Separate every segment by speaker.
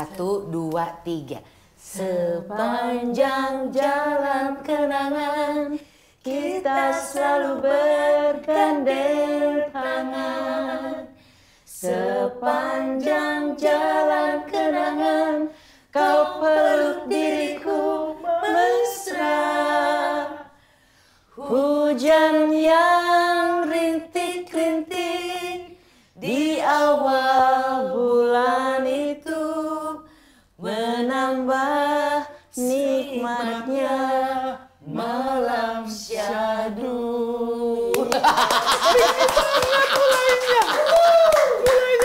Speaker 1: 1, 2, 3. Sepanjang jalan kenangan kita selalu bergandeng tangan. Sepanjang jalan kenangan kau peluk diriku mesra. Hujan yang rintik-rintik di awal bulan itu menambah nikmatnya malam syahdu.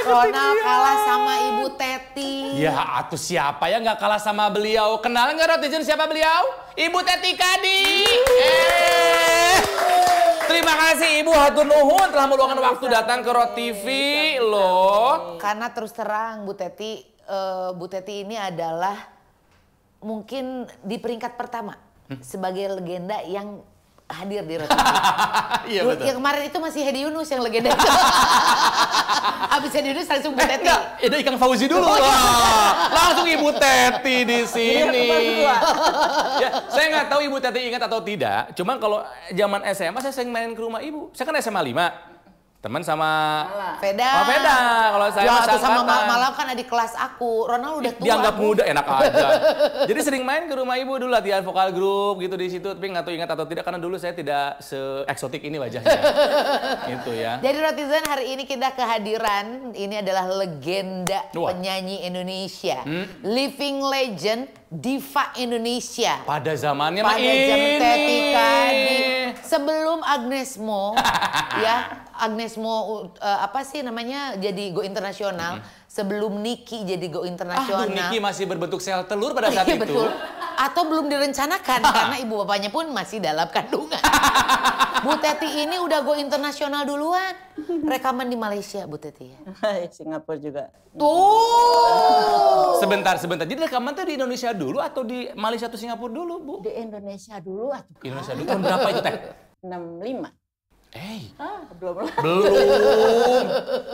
Speaker 1: Ronald kalah sama Ibu Teti.
Speaker 2: Ya, atuh siapa ya nggak kalah sama beliau? Kenal nggak Rotizen siapa beliau? Ibu Teti Kadi. Terima kasih Ibu hatur nuhun telah meluangkan waktu datang ke Rot TV loh.
Speaker 1: Karena terus terang Bu Teti ini adalah mungkin di peringkat pertama sebagai legenda yang hadir di Rot TV.
Speaker 2: Iya betul.
Speaker 1: Yang kemarin itu masih Hedi Yunus yang legenda itu. Habis Hedi Yunus langsung Bu Teti.
Speaker 2: Itu Ikang Fauzi dulu. Langsung Ibu Teti di sini. Ya, saya nggak tahu Ibu Teti ingat atau tidak. Cuma kalau zaman SMA saya sering main ke rumah Ibu. Saya kan SMA 5. Teman sama
Speaker 1: Veda.
Speaker 2: Oh, Veda. Kalau saya
Speaker 1: sama malam kan adik kelas aku. Ronald udah tua.
Speaker 2: Dianggap muda, enak aja. Jadi sering main ke rumah Ibu dulu latihan vokal grup gitu di situ. Tapi nggak tahu ingat atau tidak karena dulu saya tidak se-eksotik ini wajahnya. Gitu ya.
Speaker 1: Jadi Rotizen hari ini kita kehadiran ini adalah legenda penyanyi Indonesia. Living legend diva Indonesia.
Speaker 2: Pada zamannya
Speaker 1: pada zaman Teti Kadi. Sebelum Agnes Mo ya. Agnes Mo apa sih namanya jadi go internasional sebelum Niki jadi go internasional.
Speaker 2: Niki masih berbentuk sel telur pada saat itu.
Speaker 1: Betul. Atau belum direncanakan karena ibu bapaknya pun masih dalam kandungan. Bu Teti ini udah go internasional duluan. Rekaman di Malaysia Bu Teti ya.
Speaker 3: Singapura juga.
Speaker 1: Tuh.
Speaker 2: Sebentar. Jadi rekaman tuh di Indonesia dulu atau di Malaysia atau Singapura dulu, Bu?
Speaker 3: Di Indonesia dulu atuh.
Speaker 2: Indonesia dulu. Tahun berapa itu, Teh?
Speaker 3: 65. Belum.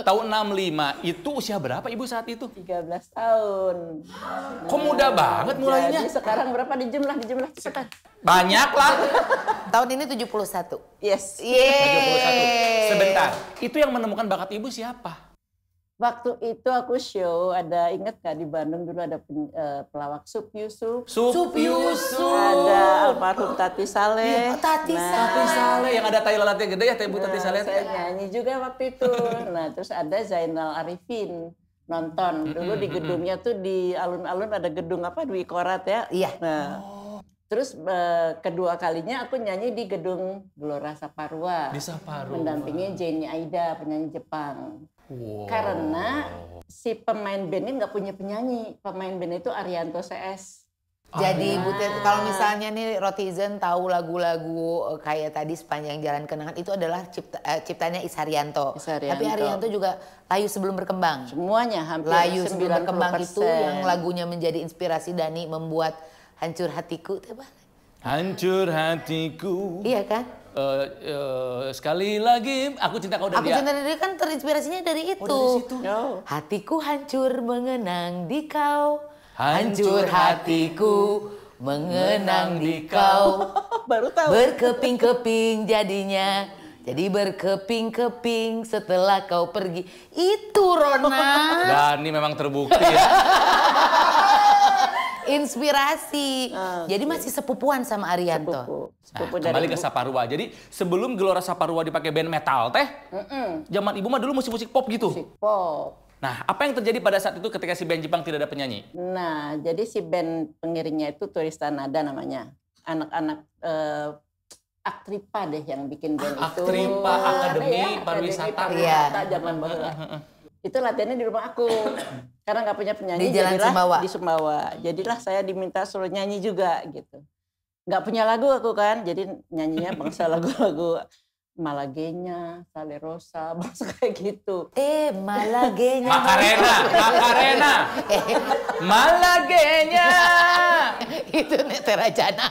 Speaker 2: Tahun 65. Itu usia berapa Ibu saat itu?
Speaker 3: 13 tahun.
Speaker 2: Kok muda banget mulainya?
Speaker 3: Jadi sekarang berapa dijumlah cepetan.
Speaker 2: Banyak lah.
Speaker 1: Tahun ini 71.
Speaker 3: Yes.
Speaker 2: 71. Sebentar. Itu yang menemukan bakat Ibu siapa?
Speaker 3: Waktu itu aku show, inget gak di Bandung dulu ada pelawak Sup Yusuf. Ada almarhum Tati Saleh.
Speaker 1: Tati
Speaker 2: Saleh yang ada tai lalatnya gede ya, Bu Tati Saleh.
Speaker 3: Saya nyanyi juga waktu itu. Nah, terus ada Zainal Arifin nonton. Dulu di gedungnya tuh di alun-alun ada gedung apa Dwi Korat ya.
Speaker 1: Iya.
Speaker 3: Nah, terus kedua kalinya aku nyanyi di gedung Gelora Saparua.
Speaker 2: Di Saparua.
Speaker 3: Mendampingi Jenny Aida, penyanyi Jepang. Wow. Karena si pemain bandnya nggak punya penyanyi. Pemain band itu Arianto CS.
Speaker 1: Jadi Bu Teti, kalau misalnya nih Rotizen tahu lagu-lagu kayak tadi Sepanjang Jalan Kenangan itu adalah ciptanya Isarianto. Tapi Arianto juga Layu Sebelum Berkembang.
Speaker 3: Semuanya hampir
Speaker 1: Layu Sebelum Berkembang itu yang lagunya menjadi inspirasi Dani membuat Hancur Hatiku.
Speaker 2: Hancur hatiku.
Speaker 1: Iya kan?
Speaker 2: Sekali lagi Aku Cinta Kau dan
Speaker 1: Aku Cinta Dia kan terinspirasinya dari itu.
Speaker 2: Dari situ.
Speaker 1: Hatiku hancur mengenang di kau. Hancur hatiku mengenang di kau.
Speaker 3: Baru tahu.
Speaker 1: Berkeping-keping jadinya. Jadi berkeping-keping setelah kau pergi. Itu Rona.
Speaker 2: Dani memang terbukti ya.
Speaker 1: Inspirasi. Jadi masih sepupuan sama Arianto.
Speaker 2: Nah, kembali ke Saparua. Jadi sebelum Gelora Saparua dipakai band metal Teh, zaman Ibu mah dulu musik-musik pop gitu.
Speaker 3: Musik pop.
Speaker 2: Nah, apa yang terjadi pada saat itu ketika si band Jepang tidak ada penyanyi?
Speaker 3: Nah, jadi si band pengiringnya itu Turista Nada namanya. Anak-anak Aktripa deh yang bikin band itu.
Speaker 2: Aktripa, Akademi Pariwisata.
Speaker 3: Iya, zaman baheula. Itu latihannya di rumah aku. Karena nggak punya penyanyi,
Speaker 1: di Jalan Sumbawa.
Speaker 3: Di Sumbawa. Jadilah saya diminta suruh nyanyi juga gitu. Nggak punya lagu aku kan, jadi nyanyinya bangsa lagu-lagu Malagenya, Salerosa, bangsa kayak gitu.
Speaker 1: Malagenya.
Speaker 2: Makarena. Malagenya.
Speaker 1: Itu Terajana.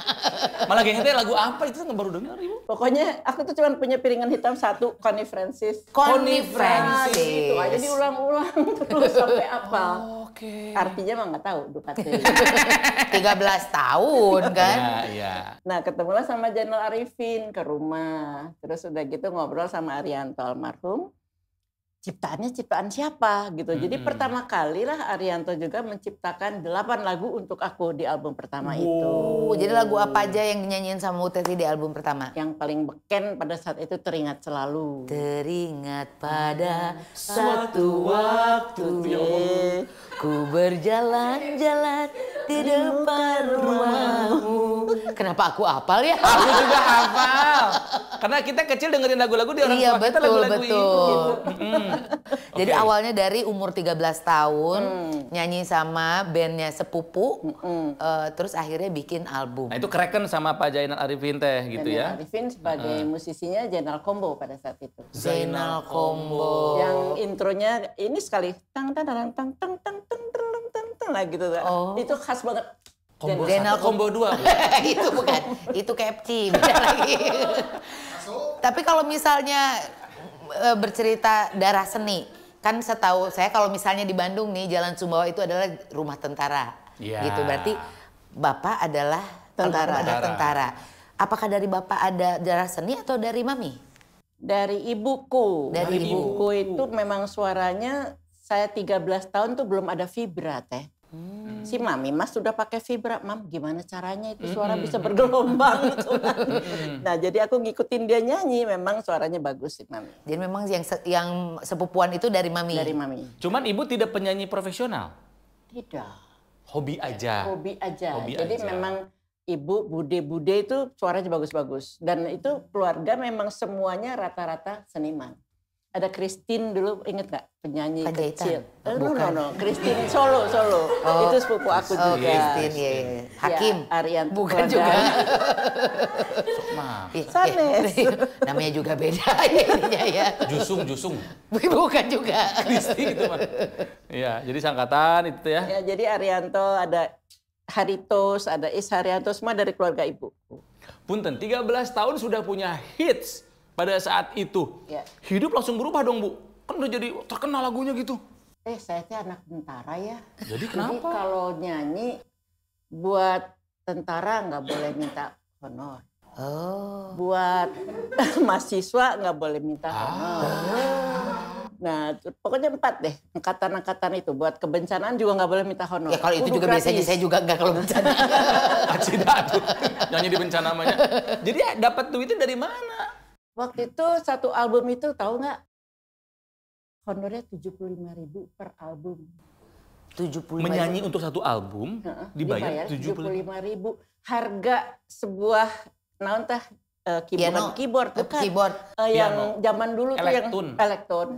Speaker 2: Malagenya itu lagu apa itu nggak baru dengar Ibu?
Speaker 3: Pokoknya aku tuh cuma punya piringan hitam satu, Connie Francis.
Speaker 1: Connie Francis.
Speaker 3: Itu aja diulang-ulang terus sampai apa.
Speaker 2: Oke.
Speaker 3: Artinya mah nggak tahu Ducati.
Speaker 1: 13 tahun kan.
Speaker 2: Iya.
Speaker 3: Nah, ketemulah sama Zainal Arifin ke rumah. Terus udah gitu ngobrol sama Arianto almarhum. Ciptaannya ciptaan siapa gitu. Jadi pertama kali lah Arianto juga menciptakan 8 lagu untuk aku di album pertama itu.
Speaker 1: Jadi lagu apa aja yang dinyanyiin sama Bu Teti di album pertama?
Speaker 3: Yang paling beken pada saat itu Teringat Selalu.
Speaker 1: Teringat pada satu waktu ku berjalan-jalan di depan rumahmu. Kenapa aku hafal ya?
Speaker 2: Aku juga hafal. Karena kita kecil dengerin lagu-lagu di orang
Speaker 1: Iya,
Speaker 2: tua kita lagu-lagu
Speaker 1: betul.
Speaker 2: itu.
Speaker 1: Jadi
Speaker 2: Oke.
Speaker 1: awalnya dari umur 13 tahun nyanyi sama bandnya sepupu, terus akhirnya bikin album.
Speaker 2: Nah itu kereken sama Pak Zainal Arifin teh gitu
Speaker 3: Zainal
Speaker 2: ya.
Speaker 3: Arifin sebagai musisinya Zainal Combo pada saat itu.
Speaker 1: Zainal Combo.
Speaker 3: Yang intronya ini sekali tang tang tang tang tang tang tang tang tang tang lah gitu.
Speaker 1: Oh.
Speaker 3: Itu khas banget.
Speaker 2: Combo
Speaker 1: Zainal
Speaker 2: 1, combo 2.
Speaker 1: Itu bukan, itu Kepci, beda lagi. Tapi kalau misalnya bercerita darah seni, kan setahu saya kalau misalnya di Bandung nih Jalan Sumbawa itu adalah rumah tentara,
Speaker 2: Iya.
Speaker 1: gitu. Berarti bapak adalah tentara. Apakah dari bapak ada darah seni atau dari mami?
Speaker 3: Dari ibuku.
Speaker 1: Dari
Speaker 3: ibuku itu memang suaranya saya 13 tahun tuh belum ada vibra teh. Si Mami, Mas sudah pakai vibra, Mam gimana caranya itu suara bisa bergelombang gitu kan. Nah jadi aku ngikutin dia nyanyi, memang suaranya bagus si Mami.
Speaker 1: Jadi memang yang sepupuan itu dari mami.
Speaker 3: Dari Mami.
Speaker 2: Cuman ibu tidak penyanyi profesional.
Speaker 3: Tidak.
Speaker 2: Hobi aja.
Speaker 3: Hobi aja.
Speaker 2: Hobi
Speaker 3: Jadi
Speaker 2: aja.
Speaker 3: memang ibu bude-bude itu suaranya bagus-bagus. Dan itu keluarga memang semuanya rata-rata seniman. Ada Christine dulu, inget nggak penyanyi
Speaker 1: Panjaitan?
Speaker 3: kecil? No. Christine Solo. Itu sepupu aku
Speaker 1: Oh,
Speaker 3: juga.
Speaker 1: Christine, iya. Hakim?
Speaker 3: Ya, Arianto.
Speaker 1: Bukan
Speaker 3: keluarga.
Speaker 1: juga.
Speaker 2: Maaf.
Speaker 1: Iya,
Speaker 3: Sanes.
Speaker 1: iya. Namanya juga beda ya ininya ya.
Speaker 2: Jusung.
Speaker 1: Bukan juga.
Speaker 2: Kristi itu mah. Iya, jadi sangkatan itu ya.
Speaker 3: Ya, jadi Arianto, ada Haritos, ada Is Haryanto, semua dari keluarga ibu.
Speaker 2: Punten, 13 tahun sudah punya hits pada saat itu.
Speaker 3: Ya.
Speaker 2: Hidup langsung berubah dong, Bu. Kan udah jadi terkenal lagunya gitu.
Speaker 3: Saya teh anak tentara ya.
Speaker 2: Jadi
Speaker 3: Jadi
Speaker 2: kenapa?
Speaker 3: kalau nyanyi buat tentara nggak boleh minta honor.
Speaker 1: Oh.
Speaker 3: Buat mahasiswa nggak boleh minta honor. Nah, pokoknya 4 deh. Angkatan-angkatan itu. Buat kebencanaan juga nggak boleh minta honor.
Speaker 1: Ya kalau itu
Speaker 3: Kudu
Speaker 1: juga biasanya
Speaker 3: gratis.
Speaker 1: saya juga enggak kalau bencana.
Speaker 2: Cina tuh. Nyanyi di bencana namanya. Jadi dapat duitnya dari mana?
Speaker 3: Waktu itu satu album itu tahu nggak? Honornya 75.000 per album.
Speaker 1: 75.
Speaker 2: Menyanyi untuk satu album dibayar
Speaker 3: 75.000. Harga sebuah naon tah
Speaker 1: Piano.
Speaker 3: keyboard bukan.
Speaker 1: Keyboard.
Speaker 3: Yang zaman dulu tuh yang
Speaker 2: Elektron.
Speaker 3: elektron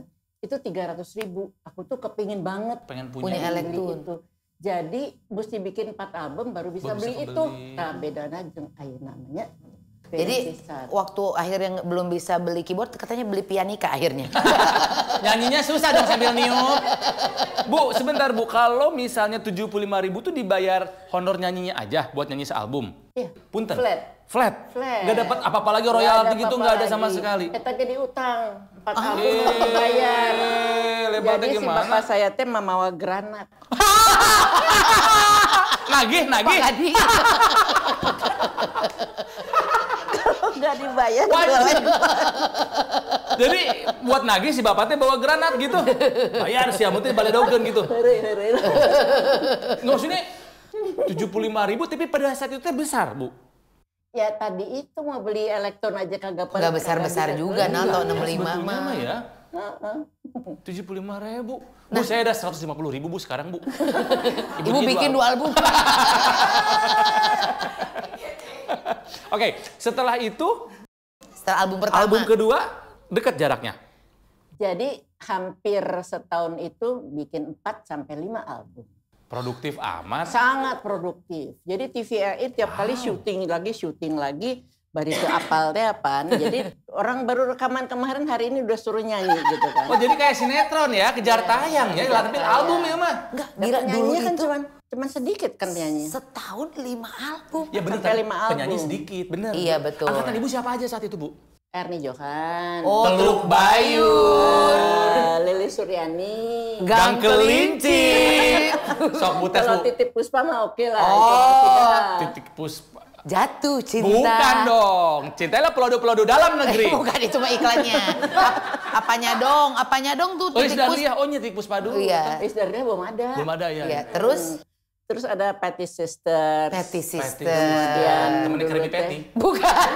Speaker 3: itu 300.000. Aku tuh kepingin banget
Speaker 2: Pengen
Speaker 1: Punya
Speaker 2: punya.
Speaker 1: elektron.
Speaker 3: beli itu. Jadi mesti bikin 4 album baru bisa
Speaker 2: Baru
Speaker 3: beli
Speaker 2: bisa
Speaker 3: itu.
Speaker 2: beli.
Speaker 3: Nah, bedanya jeung aya namanya.
Speaker 1: Jadi waktu akhirnya belum bisa beli keyboard katanya beli pianika akhirnya.
Speaker 2: Nyanyinya susah dong sambil niup. Bu, sebentar Bu, kalau misalnya 75.000 tuh dibayar honor nyanyinya aja buat nyanyi sealbum.
Speaker 3: Iya.
Speaker 2: Punten.
Speaker 3: Flat.
Speaker 2: Nggak dapat apa-apa lagi royalti gitu, nggak ada sama sekali.
Speaker 3: Eta ge diutang. 4 album baru dibayar.
Speaker 2: Lebarnya
Speaker 3: Jadi si
Speaker 2: gimana?
Speaker 3: bapak saya teh mamawa granat.
Speaker 2: Nagih.
Speaker 1: Pagadi.
Speaker 3: Nggak dibayar.
Speaker 2: Wajib. Jadi buat nagih si bapaknya bawa granat gitu. Bayar si amutnya baledogeun gitu. Nggak maksudnya 75.000 tapi pada saat itu teh besar, Bu.
Speaker 3: Ya tadi itu mau beli elektron aja kagak pada.
Speaker 1: Enggak besar-besar juga nah tahun 65
Speaker 2: Sebetulnya
Speaker 1: mah.
Speaker 2: mah ya. 75.000. Bu, saya ada 150.000 Bu sekarang, Bu.
Speaker 1: Ibu bikin 2 album.
Speaker 2: Oke, setelah itu
Speaker 1: Setelah album pertama.
Speaker 2: album kedua dekat jaraknya.
Speaker 3: Jadi hampir setahun itu bikin 4 sampai 5 album.
Speaker 2: Produktif amat.
Speaker 3: Sangat produktif. Jadi TVRI tiap kali syuting lagi, baru itu apal teh apaan. Jadi orang baru rekaman kemarin hari ini udah suruh nyanyi gitu kan.
Speaker 2: Oh, jadi kayak sinetron ya, kejar tayang ya, tapi album ya mah.
Speaker 1: Enggak,
Speaker 3: Dan
Speaker 1: gila dulu
Speaker 3: penyanyinya kan
Speaker 1: itu
Speaker 3: cuman sedikit kan nyanyi.
Speaker 1: setahun 5 album.
Speaker 2: Ya benar,
Speaker 3: Sampai 5 album.
Speaker 2: penyanyi sedikit, bener.
Speaker 1: Iya, betul.
Speaker 2: Angkatan ibu siapa aja saat itu, Bu?
Speaker 3: Erni Johan.
Speaker 1: Oh,
Speaker 2: Teluk Bayur.
Speaker 3: Lili Suryani.
Speaker 1: Gang
Speaker 2: Kelinci. Sok Butet,
Speaker 3: Kalau
Speaker 2: Bu.
Speaker 3: Titip Puspa mah oke lah.
Speaker 1: Oh.
Speaker 3: itu masih dah.
Speaker 2: Titik Puspa.
Speaker 1: Jatuh cinta.
Speaker 2: Bukan dong. Cintailah pelodo-pelodo dalam negeri.
Speaker 1: Bukan, itu mah iklannya. Apanya dong tuh
Speaker 2: Oh,
Speaker 1: titik pus.
Speaker 2: Isdalia. Oh, Titik Puspa dulu.
Speaker 1: Iya.
Speaker 3: Isdarnya belum ada.
Speaker 2: Belum ada ya.
Speaker 1: Iya, terus
Speaker 3: Terus ada Patty Sisters.
Speaker 1: Patty
Speaker 2: Patty
Speaker 1: Sister.
Speaker 3: Kemudian
Speaker 2: Temennya
Speaker 3: dulu
Speaker 2: Krimi
Speaker 3: teh,
Speaker 2: Patty.
Speaker 1: Bukan.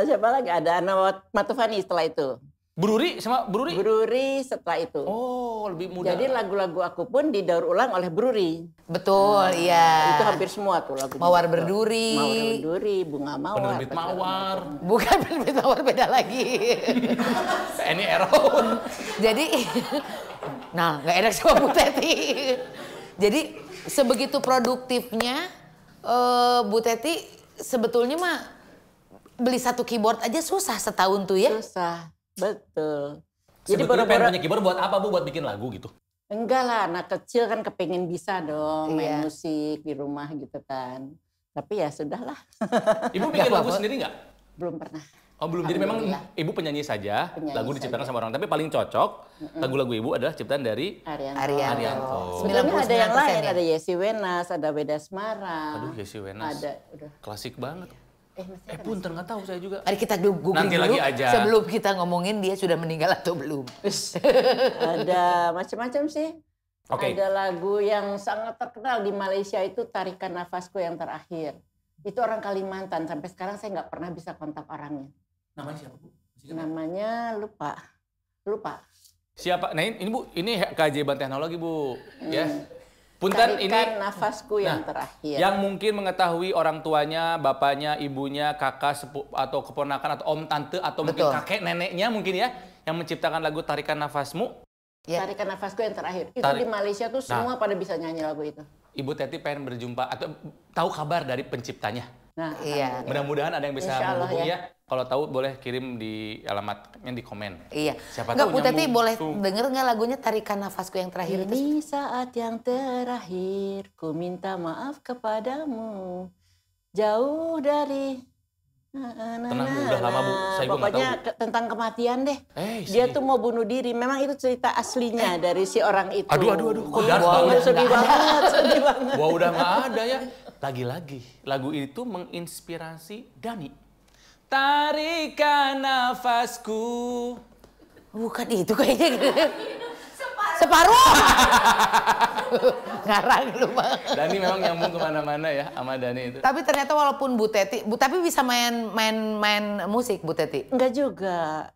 Speaker 3: siapa lagi? Ada Ana Matufani setelah itu.
Speaker 2: Bruri sama Bruri?
Speaker 3: Bruri setelah itu.
Speaker 2: Oh, lebih muda.
Speaker 3: Jadi lagu-lagu aku pun didaur ulang oleh Bruri.
Speaker 1: Betul, iya.
Speaker 3: Itu hampir semua tuh lagu.
Speaker 1: Mawar Berduri.
Speaker 3: Mawar Berduri, Bunga Mawar.
Speaker 2: Penerbit Mawar.
Speaker 1: Bukan penerbit mawar, beda lagi.
Speaker 2: Ini Ero.
Speaker 1: Jadi, nah nggak enak sama Bu Teti. Jadi sebegitu produktifnya Bu Teti sebetulnya mah beli satu keyboard aja susah setahun tuh ya.
Speaker 3: Susah, betul.
Speaker 2: Jadi pengen punya keyboard buat apa, Bu? Buat bikin lagu gitu?
Speaker 3: Enggak lah, anak kecil kan kepingin bisa dong main
Speaker 1: Iya.
Speaker 3: musik di rumah gitu kan. Tapi ya sudahlah,
Speaker 2: Ibu bikin lagu sendiri nggak?
Speaker 3: belum pernah.
Speaker 2: Oh belum, jadi memang
Speaker 3: Alhamdulillah.
Speaker 2: Ibu penyanyi saja,
Speaker 3: Penyanyi
Speaker 2: lagu diciptakan
Speaker 3: saja.
Speaker 2: sama orang. Tapi paling cocok, lagu-lagu Ibu adalah ciptaan dari
Speaker 3: Arianto.
Speaker 1: Arianto.
Speaker 3: Sebenarnya ada yang
Speaker 1: 99%
Speaker 3: lain,
Speaker 1: ya?
Speaker 3: ada Yesi Wenas, ada Weda Smara.
Speaker 2: Aduh, Yesi Wenas.
Speaker 3: Ada, udah.
Speaker 2: Klasik banget.
Speaker 3: Masih ada.
Speaker 2: Punten nggak tahu saya juga.
Speaker 1: Mari kita googling
Speaker 2: Nanti
Speaker 1: dulu
Speaker 2: lagi aja.
Speaker 1: sebelum kita ngomongin dia sudah meninggal atau belum.
Speaker 3: Ada macam-macam sih.
Speaker 2: Oke.
Speaker 3: Ada lagu yang sangat terkenal di Malaysia itu Tarikan Nafasku yang terakhir. Itu orang Kalimantan, sampai sekarang saya nggak pernah bisa kontak orangnya.
Speaker 2: Namanya siapa, Bu?
Speaker 3: Namanya lupa.
Speaker 2: Siapa? Nah ini Bu, ini keajaiban teknologi, Bu. Ya. Punten ini
Speaker 3: Tarikan Nafasku yang
Speaker 2: Nah,
Speaker 3: terakhir.
Speaker 2: yang mungkin mengetahui orang tuanya, bapaknya, ibunya, kakak, atau keponakan, atau om, tante, atau mungkin
Speaker 1: Betul.
Speaker 2: kakek, neneknya mungkin ya, yang menciptakan lagu Tarikan Nafasmu.
Speaker 1: Ya.
Speaker 3: Tarikan Nafasku yang terakhir. Itu
Speaker 2: Tarik.
Speaker 3: di Malaysia tuh semua pada bisa nyanyi lagu itu.
Speaker 2: Ibu Teti pengen berjumpa atau tahu kabar dari penciptanya.
Speaker 3: Nah,
Speaker 1: Iya.
Speaker 2: Mudah-mudahan ada yang bisa
Speaker 3: Insya Allah,
Speaker 2: menghubungi
Speaker 3: ya.
Speaker 2: ya. Kalau tahu boleh kirim di alamatnya di komen.
Speaker 1: Iya.
Speaker 2: Siapa
Speaker 1: Enggak,
Speaker 2: tahu
Speaker 1: Bu Teti
Speaker 2: nyambung
Speaker 1: boleh
Speaker 2: tuh.
Speaker 1: denger nggak lagunya Tarikan Nafasku yang terakhir itu?
Speaker 3: Ini saat yang terakhir, ku minta maaf kepadamu. Jauh dari...
Speaker 2: Tenang, Bu, udah lama, Bu. Saya juga nggak
Speaker 3: Pokoknya
Speaker 2: tahu,
Speaker 3: tentang kematian deh. Dia
Speaker 2: sedih.
Speaker 3: tuh mau bunuh diri. Memang itu cerita aslinya dari si orang itu.
Speaker 2: Aduh, kok dark
Speaker 3: Wah,
Speaker 2: banget.
Speaker 3: sedih banget, sedih banget.
Speaker 2: Wah udah nggak ada ya. Lagi-lagi lagu itu menginspirasi Dani. Tarikan nafasku.
Speaker 1: Bukan itu kayaknya gitu. Separuh. Ngarang lu Bang.
Speaker 2: Dani memang nyambung kemana-mana ya sama Dani itu.
Speaker 1: Tapi ternyata walaupun Bu Teti, tapi bisa main musik Bu Teti.
Speaker 3: Enggak juga.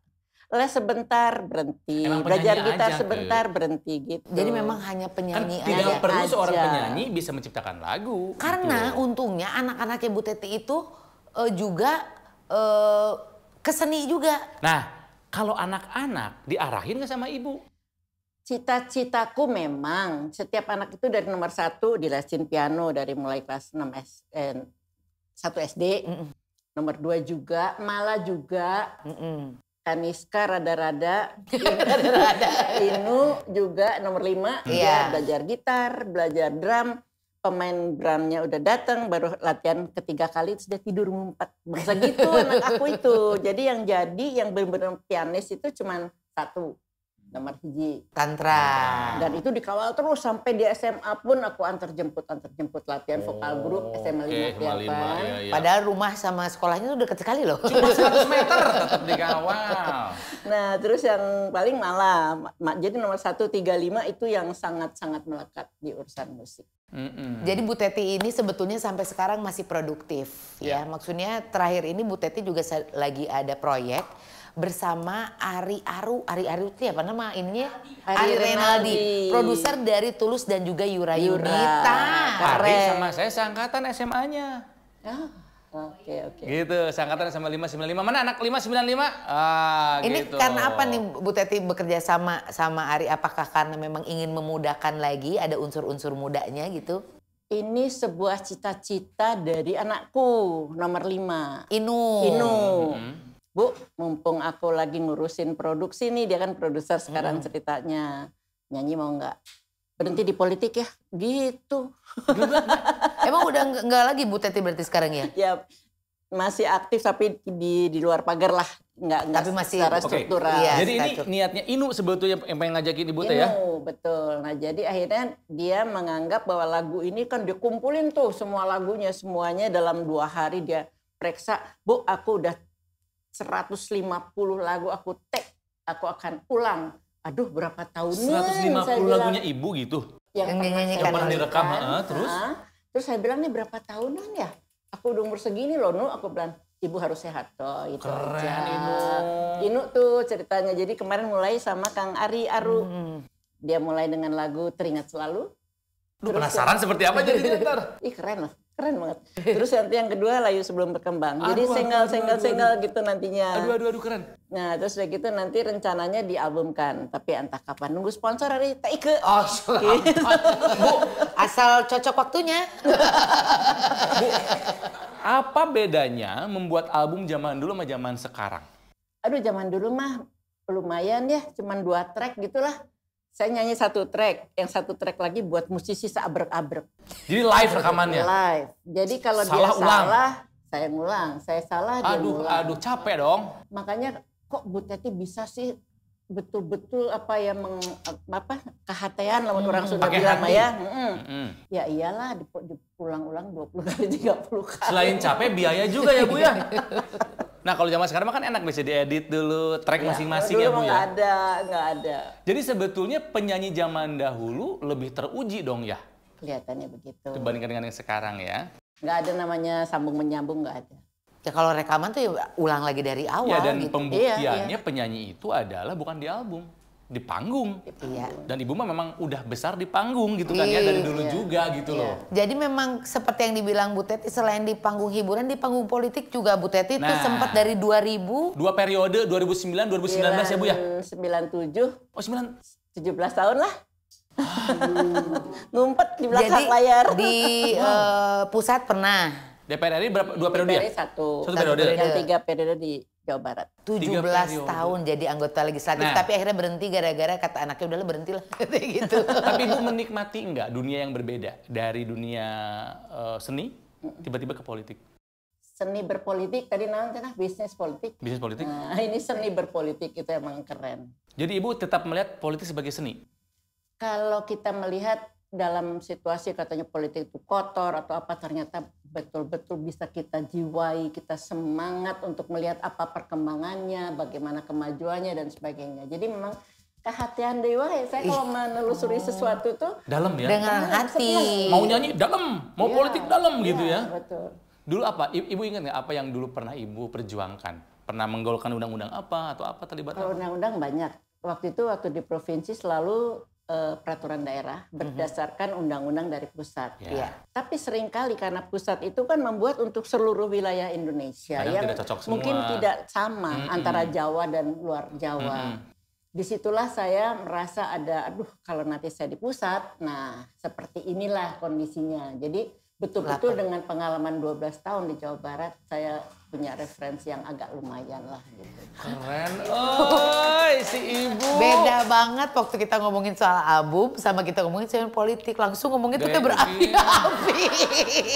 Speaker 3: Les sebentar berhenti,
Speaker 2: Emang
Speaker 3: belajar
Speaker 2: penyanyi
Speaker 3: gitar
Speaker 2: aja,
Speaker 3: sebentar berhenti gitu.
Speaker 1: Jadi memang hanya
Speaker 2: Kan
Speaker 1: penyanyi
Speaker 2: tidak
Speaker 1: aja.
Speaker 2: perlu seorang
Speaker 3: aja.
Speaker 2: penyanyi bisa menciptakan lagu.
Speaker 1: Karena
Speaker 2: gitu.
Speaker 1: untungnya anak-anaknya Bu Teti itu juga keseni juga.
Speaker 2: Nah, kalau anak-anak diarahin nggak sama ibu?
Speaker 3: Cita-citaku memang setiap anak itu dari nomor 1 dilesin piano dari mulai kelas 1 SD. Nomor 2 juga, malah juga Kaniska rada-rada. Inu juga nomor 5
Speaker 1: Iya.
Speaker 3: dia belajar gitar, belajar drum. Pemain drumnya udah datang, baru latihan ketiga kali sudah tidur ngumpet. Bangsa gitu anak aku itu. Jadi yang benar-benar pianis itu cuma 1. Nomor 1.
Speaker 1: Tantra.
Speaker 3: Dan itu dikawal terus sampai di SMA pun aku antar jemput latihan vokal grup SMA 5 tiap kan.
Speaker 2: Iya.
Speaker 1: Padahal rumah sama sekolahnya tuh deket sekali loh.
Speaker 2: Cuma 100 meter tetap dikawal.
Speaker 3: Nah terus yang paling malah, jadi nomor 1, 3, 5 itu yang sangat-sangat melekat di urusan musik.
Speaker 1: Jadi Bu Teti ini sebetulnya sampai sekarang masih produktif ya. Maksudnya terakhir ini Bu Teti juga lagi ada proyek bersama Ari Aru itu apa nama ininya?
Speaker 3: Ari Renaldi.
Speaker 1: Produser dari Tulus dan juga Yura Yunita.
Speaker 2: Ari sama saya seangkatan SMA-nya.
Speaker 3: Oke.
Speaker 2: Gitu, seangkatan sama 595. Mana anak 595? Ah,
Speaker 1: Ini
Speaker 2: gitu.
Speaker 1: karena apa nih Bu Teti bekerja sama Ari? Apakah karena memang ingin memudahkan lagi, ada unsur-unsur mudanya gitu?
Speaker 3: Ini sebuah cita-cita dari anakku nomor 5.
Speaker 1: Inu.
Speaker 3: Bu, mumpung aku lagi ngurusin produksi nih, dia kan produser sekarang ceritanya. Nyanyi mau nggak? Berhenti di politik ya? Gitu.
Speaker 1: Emang udah nggak lagi Bu Teti berarti sekarang ya?
Speaker 3: Ya, masih aktif tapi di luar pagar lah, nggak
Speaker 1: Tapi masih
Speaker 3: secara
Speaker 2: Oke.
Speaker 3: struktural.
Speaker 1: Iya.
Speaker 2: Jadi ini
Speaker 1: status.
Speaker 2: niatnya Inu sebetulnya yang pengen ngajakin Ibu teh ya.
Speaker 3: Betul. Nah jadi akhirnya dia menganggap bahwa lagu ini kan dikumpulin tuh semua lagunya semuanya dalam 2 hari dia periksa. Bu, aku udah 150 lagu aku take, aku akan ulang. Aduh berapa tahunan
Speaker 2: 150
Speaker 3: saya bilang.
Speaker 2: lagunya Ibu gitu.
Speaker 1: Yang
Speaker 3: pernah
Speaker 1: dinyanyikan.
Speaker 3: saya
Speaker 2: Yang pernah direkam,
Speaker 3: berikan.
Speaker 2: terus?
Speaker 3: Terus saya bilang nih berapa tahunan ya? Aku udah umur segini loh, Nu. Aku bilang, Ibu harus sehat toh, itu
Speaker 2: Keren,
Speaker 3: aja.
Speaker 2: Inu.
Speaker 3: Inu tuh ceritanya. Jadi kemarin mulai sama Kang Ari Aru. Dia mulai dengan lagu Teringat Selalu.
Speaker 2: Lu
Speaker 3: Terus
Speaker 2: penasaran seperti apa jadinya ntar?
Speaker 3: Ih keren loh, keren banget. Terus nanti yang kedua Layu Sebelum Berkembang. Jadi
Speaker 2: Aduh,
Speaker 3: single gitu nantinya.
Speaker 2: Aduh keren.
Speaker 3: Nah terus udah gitu nanti rencananya dialbumkan. Tapi entah kapan. Nunggu sponsor dari Taike.
Speaker 1: Oh, Bu, asal cocok waktunya.
Speaker 2: Apa bedanya membuat album zaman dulu sama zaman sekarang?
Speaker 3: Aduh zaman dulu mah lumayan ya, cuman 2 track gitulah. Saya nyanyi 1 track, yang 1 track lagi buat musisi seabrek-abrek.
Speaker 2: Jadi live rekamannya?
Speaker 3: Live. Jadi kalau dia
Speaker 2: Salah ulang.
Speaker 3: salah, saya ngulang. Saya salah, dia ngulang.
Speaker 2: Aduh capek dong.
Speaker 3: Makanya kok Bu Teti bisa sih betul-betul apa ya kehatean lamun orang Sunda
Speaker 2: pakai
Speaker 3: bilang mah
Speaker 2: hati.
Speaker 3: ya.
Speaker 2: Mm.
Speaker 3: Ya iyalah dipulang-ulang 20 kali 30 kali.
Speaker 2: Selain capek biaya juga ya Bu ya. Nah kalau zaman sekarang mah kan enak bisa diedit dulu track masing-masing ya Bu
Speaker 3: Dulu
Speaker 2: ya.
Speaker 3: nggak ada.
Speaker 2: Jadi sebetulnya penyanyi zaman dahulu lebih teruji dong ya
Speaker 3: Kelihatannya begitu.
Speaker 2: dibandingkan dengan yang sekarang ya.
Speaker 3: Nggak ada namanya sambung menyambung, nggak ada.
Speaker 1: Ya kalau rekaman tuh ya ulang lagi dari awal
Speaker 2: Ya dan
Speaker 1: gitu.
Speaker 2: pembuktiannya penyanyi itu adalah bukan di album, di panggung.
Speaker 1: Iya.
Speaker 2: Dan Ibu mah memang udah besar di panggung gitu kan ya dari dulu juga gitu loh.
Speaker 1: Jadi memang seperti yang dibilang Bu Teti, selain di panggung hiburan, di panggung politik juga Bu Teti itu
Speaker 2: Nah.
Speaker 1: sempat dari 2000.
Speaker 2: 2 periode 2009 2019 ya Bu ya.
Speaker 3: 97,
Speaker 2: Oh 9.
Speaker 3: 17 tahun lah. Ngumpet di belakang
Speaker 1: Jadi
Speaker 3: layar.
Speaker 1: di pusat pernah.
Speaker 2: DPR RI berapa 2 periode ya?
Speaker 3: Dari satu.
Speaker 2: Satu periode.
Speaker 3: Yang 3 periode di Jawa Barat.
Speaker 1: 17
Speaker 2: periode.
Speaker 1: tahun jadi anggota legislatif,
Speaker 2: Nah.
Speaker 1: tapi akhirnya berhenti gara-gara kata anaknya udahlah berhentilah kayak gitu.
Speaker 2: Tapi Ibu menikmati enggak dunia yang berbeda dari dunia seni tiba-tiba ke politik?
Speaker 3: Seni berpolitik, tadi namanya bisnis politik.
Speaker 2: Bisnis politik.
Speaker 3: Nah, ini seni berpolitik itu emang keren.
Speaker 2: Jadi Ibu tetap melihat politik sebagai seni.
Speaker 3: Kalau kita melihat dalam situasi katanya politik itu kotor atau apa, ternyata betul-betul bisa kita jiwai, kita semangat untuk melihat apa perkembangannya, bagaimana kemajuannya dan sebagainya. Jadi memang kehatian dewa ya, saya kalau menelusuri sesuatu tuh
Speaker 2: Dalam ya.
Speaker 1: Dengan hati.
Speaker 2: Mau nyanyi dalam, mau
Speaker 3: Iya,
Speaker 2: politik dalam gitu
Speaker 3: iya,
Speaker 2: ya.
Speaker 3: Betul.
Speaker 2: Dulu apa? Ibu ingat nggak apa yang dulu pernah Ibu perjuangkan? Pernah menggolkan undang-undang apa atau apa terlibat?
Speaker 3: Kalau undang-undang banyak. Waktu di provinsi selalu peraturan daerah berdasarkan undang-undang dari pusat.
Speaker 2: Ya.
Speaker 3: Tapi seringkali karena pusat itu kan membuat untuk seluruh wilayah Indonesia
Speaker 2: Kadang
Speaker 3: yang
Speaker 2: tidak cocok semua.
Speaker 3: mungkin tidak sama antara Jawa dan luar Jawa. Disitulah saya merasa ada, aduh kalau nanti saya di pusat, nah seperti inilah kondisinya. Jadi betul-betul dengan pengalaman 12 tahun di Jawa Barat, saya punya referensi yang agak lumayan lah. Gitu.
Speaker 2: Keren, oi si Ibu.
Speaker 1: Beda banget waktu kita ngomongin soal album sama kita ngomongin soal politik, langsung ngomongin tuh kayak berapi-api.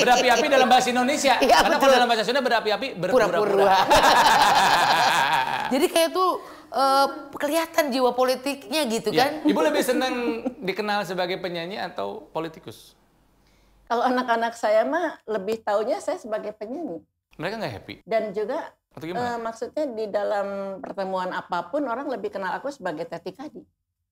Speaker 2: Berapi-api dalam bahasa Indonesia.
Speaker 1: Iya,
Speaker 2: Karena
Speaker 1: betul.
Speaker 2: kalau dalam bahasa Sunda berapi-api berpura-pura.
Speaker 1: Pura-pura. Jadi kayak tuh kelihatan jiwa politiknya gitu
Speaker 2: Ya,
Speaker 1: kan.
Speaker 2: Ibu lebih senang dikenal sebagai penyanyi atau politikus?
Speaker 3: Kalau anak-anak saya mah lebih taunya saya sebagai penyanyi.
Speaker 2: Mereka nggak happy?
Speaker 3: Dan juga
Speaker 2: Atau gimana?
Speaker 3: maksudnya di dalam pertemuan apapun orang lebih kenal aku sebagai Teti Kadi.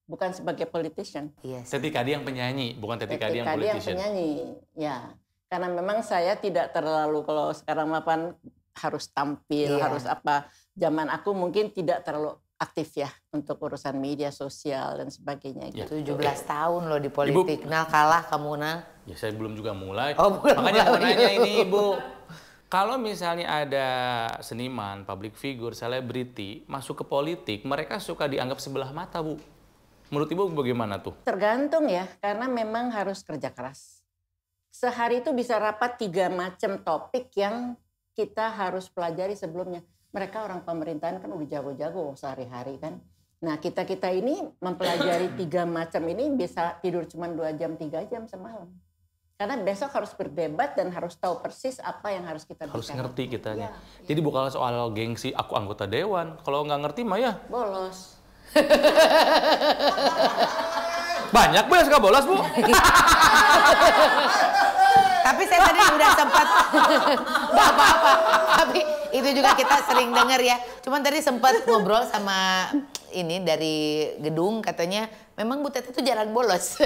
Speaker 3: Bukan sebagai politician.
Speaker 1: Iya sih.
Speaker 2: Teti Kadi yang penyanyi, bukan Teti Kadi yang
Speaker 3: yang
Speaker 2: politician.
Speaker 3: penyanyi. Ya. Karena memang saya tidak terlalu, kalau sekarang mapan harus tampil,
Speaker 1: Iya.
Speaker 3: harus apa. Zaman aku mungkin tidak terlalu aktif ya untuk urusan media sosial dan sebagainya.
Speaker 2: Ya.
Speaker 3: Gitu.
Speaker 1: 17 tahun loh di politik. Nal kalah kamu Nal.
Speaker 2: Ya saya belum juga mulai.
Speaker 1: Oh, belum
Speaker 2: Makanya aku
Speaker 1: mulai.
Speaker 2: nanya ini Ibu. Kalau misalnya ada seniman, public figure, selebriti masuk ke politik, mereka suka dianggap sebelah mata, Bu. Menurut Ibu bagaimana tuh?
Speaker 3: Tergantung ya, karena memang harus kerja keras. Sehari itu bisa rapat 3 macam topik yang kita harus pelajari sebelumnya. Mereka orang pemerintahan kan udah jago-jago sehari-hari kan. Nah kita-kita ini mempelajari 3 macam ini bisa tidur cuma 2 jam, 3 jam semalam. Karena besok harus berdebat dan harus tahu persis apa yang harus kita
Speaker 2: Harus
Speaker 3: bicarakan.
Speaker 2: ngerti kitanya.
Speaker 3: Ya.
Speaker 2: Jadi bukan soal gengsi, aku anggota dewan. Kalau nggak ngerti mah ya.
Speaker 3: Bolos.
Speaker 2: Banyak Bu yang suka bolos Bu.
Speaker 1: Tapi saya tadi udah sempat, nggak apa-apa. Tapi itu juga kita sering dengar ya. Cuman tadi sempat ngobrol sama ini dari gedung, katanya memang Bu Teti itu jarang bolos.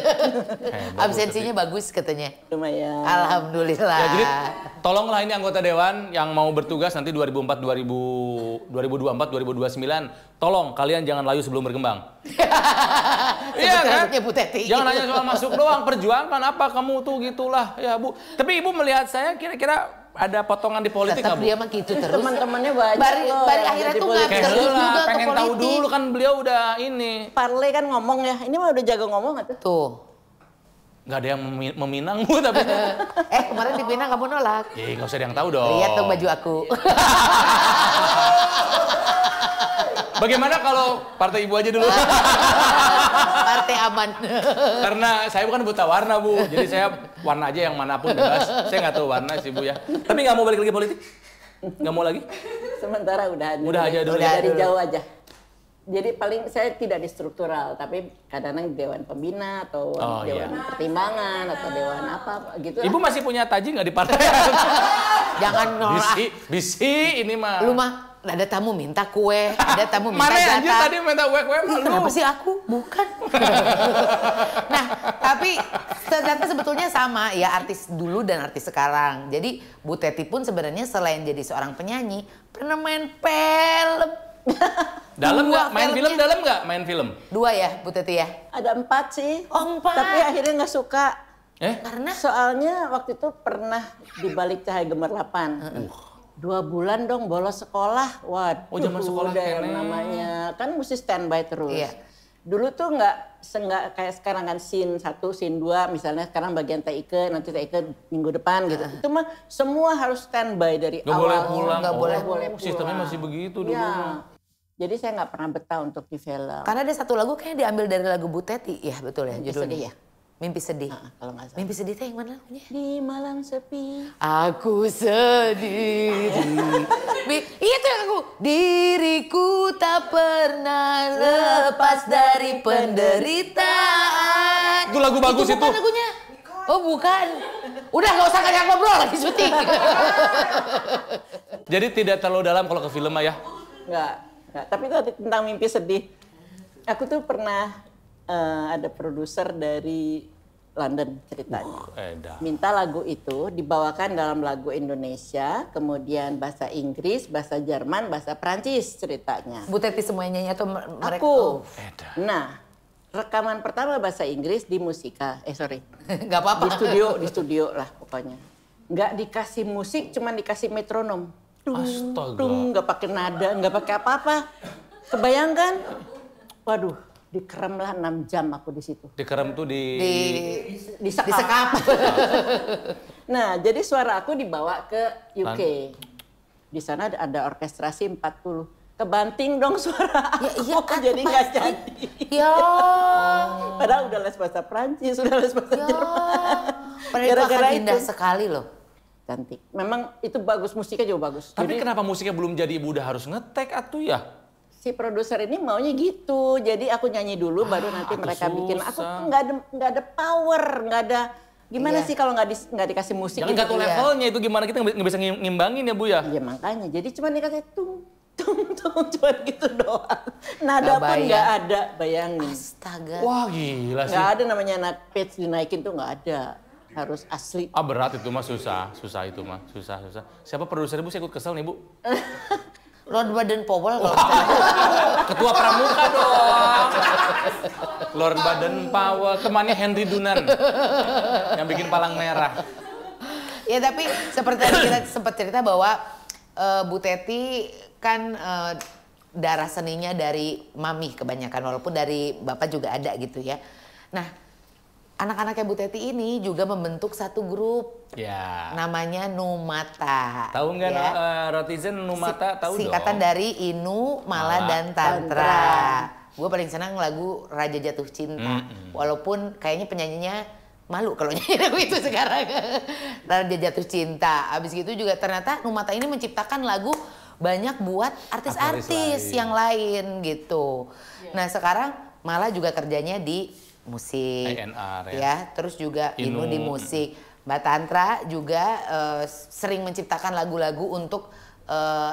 Speaker 1: Absensinya bagus katanya.
Speaker 3: Lumayan.
Speaker 1: Alhamdulillah.
Speaker 2: Ya, jadi tolonglah ini anggota dewan yang mau bertugas nanti 2024, 2029. Tolong kalian jangan layu sebelum berkembang. Iya kan?
Speaker 1: Bu Teti.
Speaker 2: Jangan hanya soal masuk doang, perjuangkan apa kamu tuh gitulah ya Bu. Tapi Ibu melihat saya kira-kira ada potongan di politik
Speaker 1: Tetap
Speaker 2: nggak Bu?
Speaker 1: dia mah gitu terus.
Speaker 3: Teman-temannya banyak
Speaker 1: Bari
Speaker 3: loh. yang
Speaker 1: akhirnya
Speaker 3: jadi
Speaker 1: tuh nggak
Speaker 3: politik.
Speaker 2: Kayak
Speaker 1: serius
Speaker 2: heula,
Speaker 1: juga ke
Speaker 2: pengen tahu
Speaker 1: politik.
Speaker 2: dulu kan beliau udah ini.
Speaker 3: Parle kan ngomong ya, ini mah udah jago ngomong nggak tuh?
Speaker 1: Tuh.
Speaker 2: Nggak ada yang meminang Bu tapi.
Speaker 1: Kemarin dipinang kamu nolak.
Speaker 2: Nggak usah ada yang tahu dong.
Speaker 1: Lihat dong baju aku.
Speaker 2: Bagaimana kalau partai Ibu aja dulu?
Speaker 1: Partai aman.
Speaker 2: Karena saya bukan buta warna Bu, jadi saya warna aja yang manapun bebas. Saya nggak tahu warna sih Bu ya. Tapi nggak mau balik lagi politik? Nggak mau lagi?
Speaker 3: Sementara udah
Speaker 2: aja dulu.
Speaker 3: Dari jauh aja. Jadi paling saya tidak di struktural, tapi kadang-kadang dewan pembina atau dewan pertimbangan atau dewan apa gitu.
Speaker 2: Ibu masih punya taji nggak di partai?
Speaker 1: Jangan nolak.
Speaker 2: Bisi ini mah.
Speaker 1: Lu mah ada tamu minta kue, ada tamu minta
Speaker 2: Mana
Speaker 1: jatah.
Speaker 2: anjir tadi minta kue-kue lu?
Speaker 1: Kenapa sih aku? Bukan. Nah, tapi ternyata sebetulnya sama ya artis dulu dan artis sekarang. Jadi Bu Teti pun sebenarnya selain jadi seorang penyanyi, pernah main film.
Speaker 2: Dalam nggak? Main
Speaker 1: filmnya.
Speaker 2: film dalam nggak? Main film?
Speaker 1: 2 ya Bu Teti ya?
Speaker 3: Ada 4 sih.
Speaker 1: Oh, 4.
Speaker 3: Tapi akhirnya nggak suka.
Speaker 1: Karena
Speaker 3: Soalnya waktu itu pernah di balik Cahaya Gemerlapan. 2 bulan dong bolos sekolah. Waduh,
Speaker 2: zaman sekolah
Speaker 3: udah yang
Speaker 2: kene.
Speaker 3: namanya kan mesti standby terus.
Speaker 1: Iya.
Speaker 3: Dulu tuh nggak kayak sekarang kan scene 1, scene 2, misalnya sekarang bagian TIK, nanti TIK minggu depan gitu. Itu mah semua harus standby dari
Speaker 2: Nggak
Speaker 3: awal.
Speaker 2: boleh pulang.
Speaker 1: nggak boleh
Speaker 3: pulang.
Speaker 2: Sistemnya masih begitu dulu.
Speaker 3: Ya. Jadi saya nggak pernah betah untuk di film.
Speaker 1: karena ada satu lagu kayaknya diambil dari lagu Bu Teti. Ya betul ya
Speaker 3: Mimpi
Speaker 1: judulnya.
Speaker 3: Sedih ya?
Speaker 1: Mimpi Sedih.
Speaker 3: Kalau nggak salah.
Speaker 1: Mimpi Sedih itu yang mana lagunya?
Speaker 3: Di malam sepi.
Speaker 1: Aku sendiri. Itu yang aku. Diriku tak pernah lepas dari penderitaan.
Speaker 2: Itu lagu bagus itu.
Speaker 1: Bukan lagunya. Oh bukan. Udah gak usah ngajak ngobrol lagi syuting.
Speaker 2: Jadi tidak terlalu dalam kalau ke film mah ya?
Speaker 3: Nggak. Tapi itu tentang mimpi sedih. Aku tuh pernah ada produser dari London ceritanya.
Speaker 2: Edah.
Speaker 3: Minta lagu itu dibawakan dalam lagu Indonesia, kemudian bahasa Inggris, bahasa Jerman, bahasa Prancis ceritanya.
Speaker 1: Bu Teti semuanya nyanyi atau mereka?
Speaker 3: Aku.
Speaker 2: Edah.
Speaker 3: Nah, rekaman pertama bahasa Inggris di Musika.
Speaker 1: Gak apa-apa.
Speaker 3: Di studio lah pokoknya. Nggak dikasih musik, cuman dikasih metronom.
Speaker 2: Astaga.
Speaker 3: Nggak pakai nada, nggak pakai apa-apa. Kebayangkan? Waduh, dikerem lah 6 jam aku di situ.
Speaker 2: Dikerem tuh
Speaker 3: Disekap.
Speaker 1: Disekap.
Speaker 3: Nah, jadi suara aku dibawa ke UK. Di sana ada orkestrasi 40. Kebanting dong suara aku.
Speaker 1: Iya, kan,
Speaker 3: jadi nggak
Speaker 1: pasti.
Speaker 3: jadi.
Speaker 1: Ya.
Speaker 3: Padahal udah les bahasa Prancis, udah les bahasa Jerman.
Speaker 1: Padahal itu akan indah sekali loh.
Speaker 3: Cantik. Memang itu bagus, musiknya juga bagus.
Speaker 2: Tapi
Speaker 3: Jadi
Speaker 2: kenapa musiknya belum jadi Ibu udah harus ngetek atuh ya?
Speaker 3: si produser ini maunya gitu. Jadi aku nyanyi dulu, baru nanti
Speaker 2: aku
Speaker 3: mereka bikin. Aku
Speaker 2: susah.
Speaker 3: tuh nggak ada power, nggak ada. Gimana
Speaker 1: Iya.
Speaker 3: sih kalau nggak dikasih musik?
Speaker 2: Jangan
Speaker 3: gitu?
Speaker 2: satu
Speaker 1: Iya.
Speaker 2: levelnya itu gimana kita nggak bisa ngimbangin ya Bu ya?
Speaker 3: Iya makanya. Jadi cuma dikasih tung cuma gitu doang. Nada
Speaker 1: Nggak
Speaker 3: pun
Speaker 1: bayang.
Speaker 3: nggak ada, bayangin.
Speaker 1: Astaga.
Speaker 2: Wah gila sih.
Speaker 3: Nggak ada namanya pitch dinaikin tuh nggak ada. Harus asli.
Speaker 2: Ah berat itu mah susah itu mah susah. Siapa produser Ibu? Saya ikut kesel nih Bu.
Speaker 1: Lord Baden Powell kalau misalnya.
Speaker 2: Ketua Pramuka dong. Lord Baden Powell, temannya Henry Dunan yang bikin palang merah.
Speaker 1: Ya tapi seperti tadi kita sempat cerita bahwa Bu Teti kan darah seninya dari mami kebanyakan, walaupun dari bapak juga ada gitu ya. Nah, anak-anaknya Bu Teti ini juga membentuk satu grup
Speaker 2: Ya.
Speaker 1: namanya Numata.
Speaker 2: Tahu nggak
Speaker 1: ya?
Speaker 2: Rotizen Numata? Tahu dong.
Speaker 1: Singkatan dari Inu, Mala, dan Tantra. Gue paling senang lagu Raja Jatuh Cinta. Walaupun kayaknya penyanyinya malu kalau nyanyi lagu itu sekarang. Lalu dia jatuh cinta. Habis gitu juga ternyata Numata ini menciptakan lagu banyak buat artis-artis yang lain gitu. Nah sekarang malah juga kerjanya di musik.
Speaker 2: A&R
Speaker 1: ya. Terus juga Inu di musik. Mbak Tantra juga sering menciptakan lagu-lagu untuk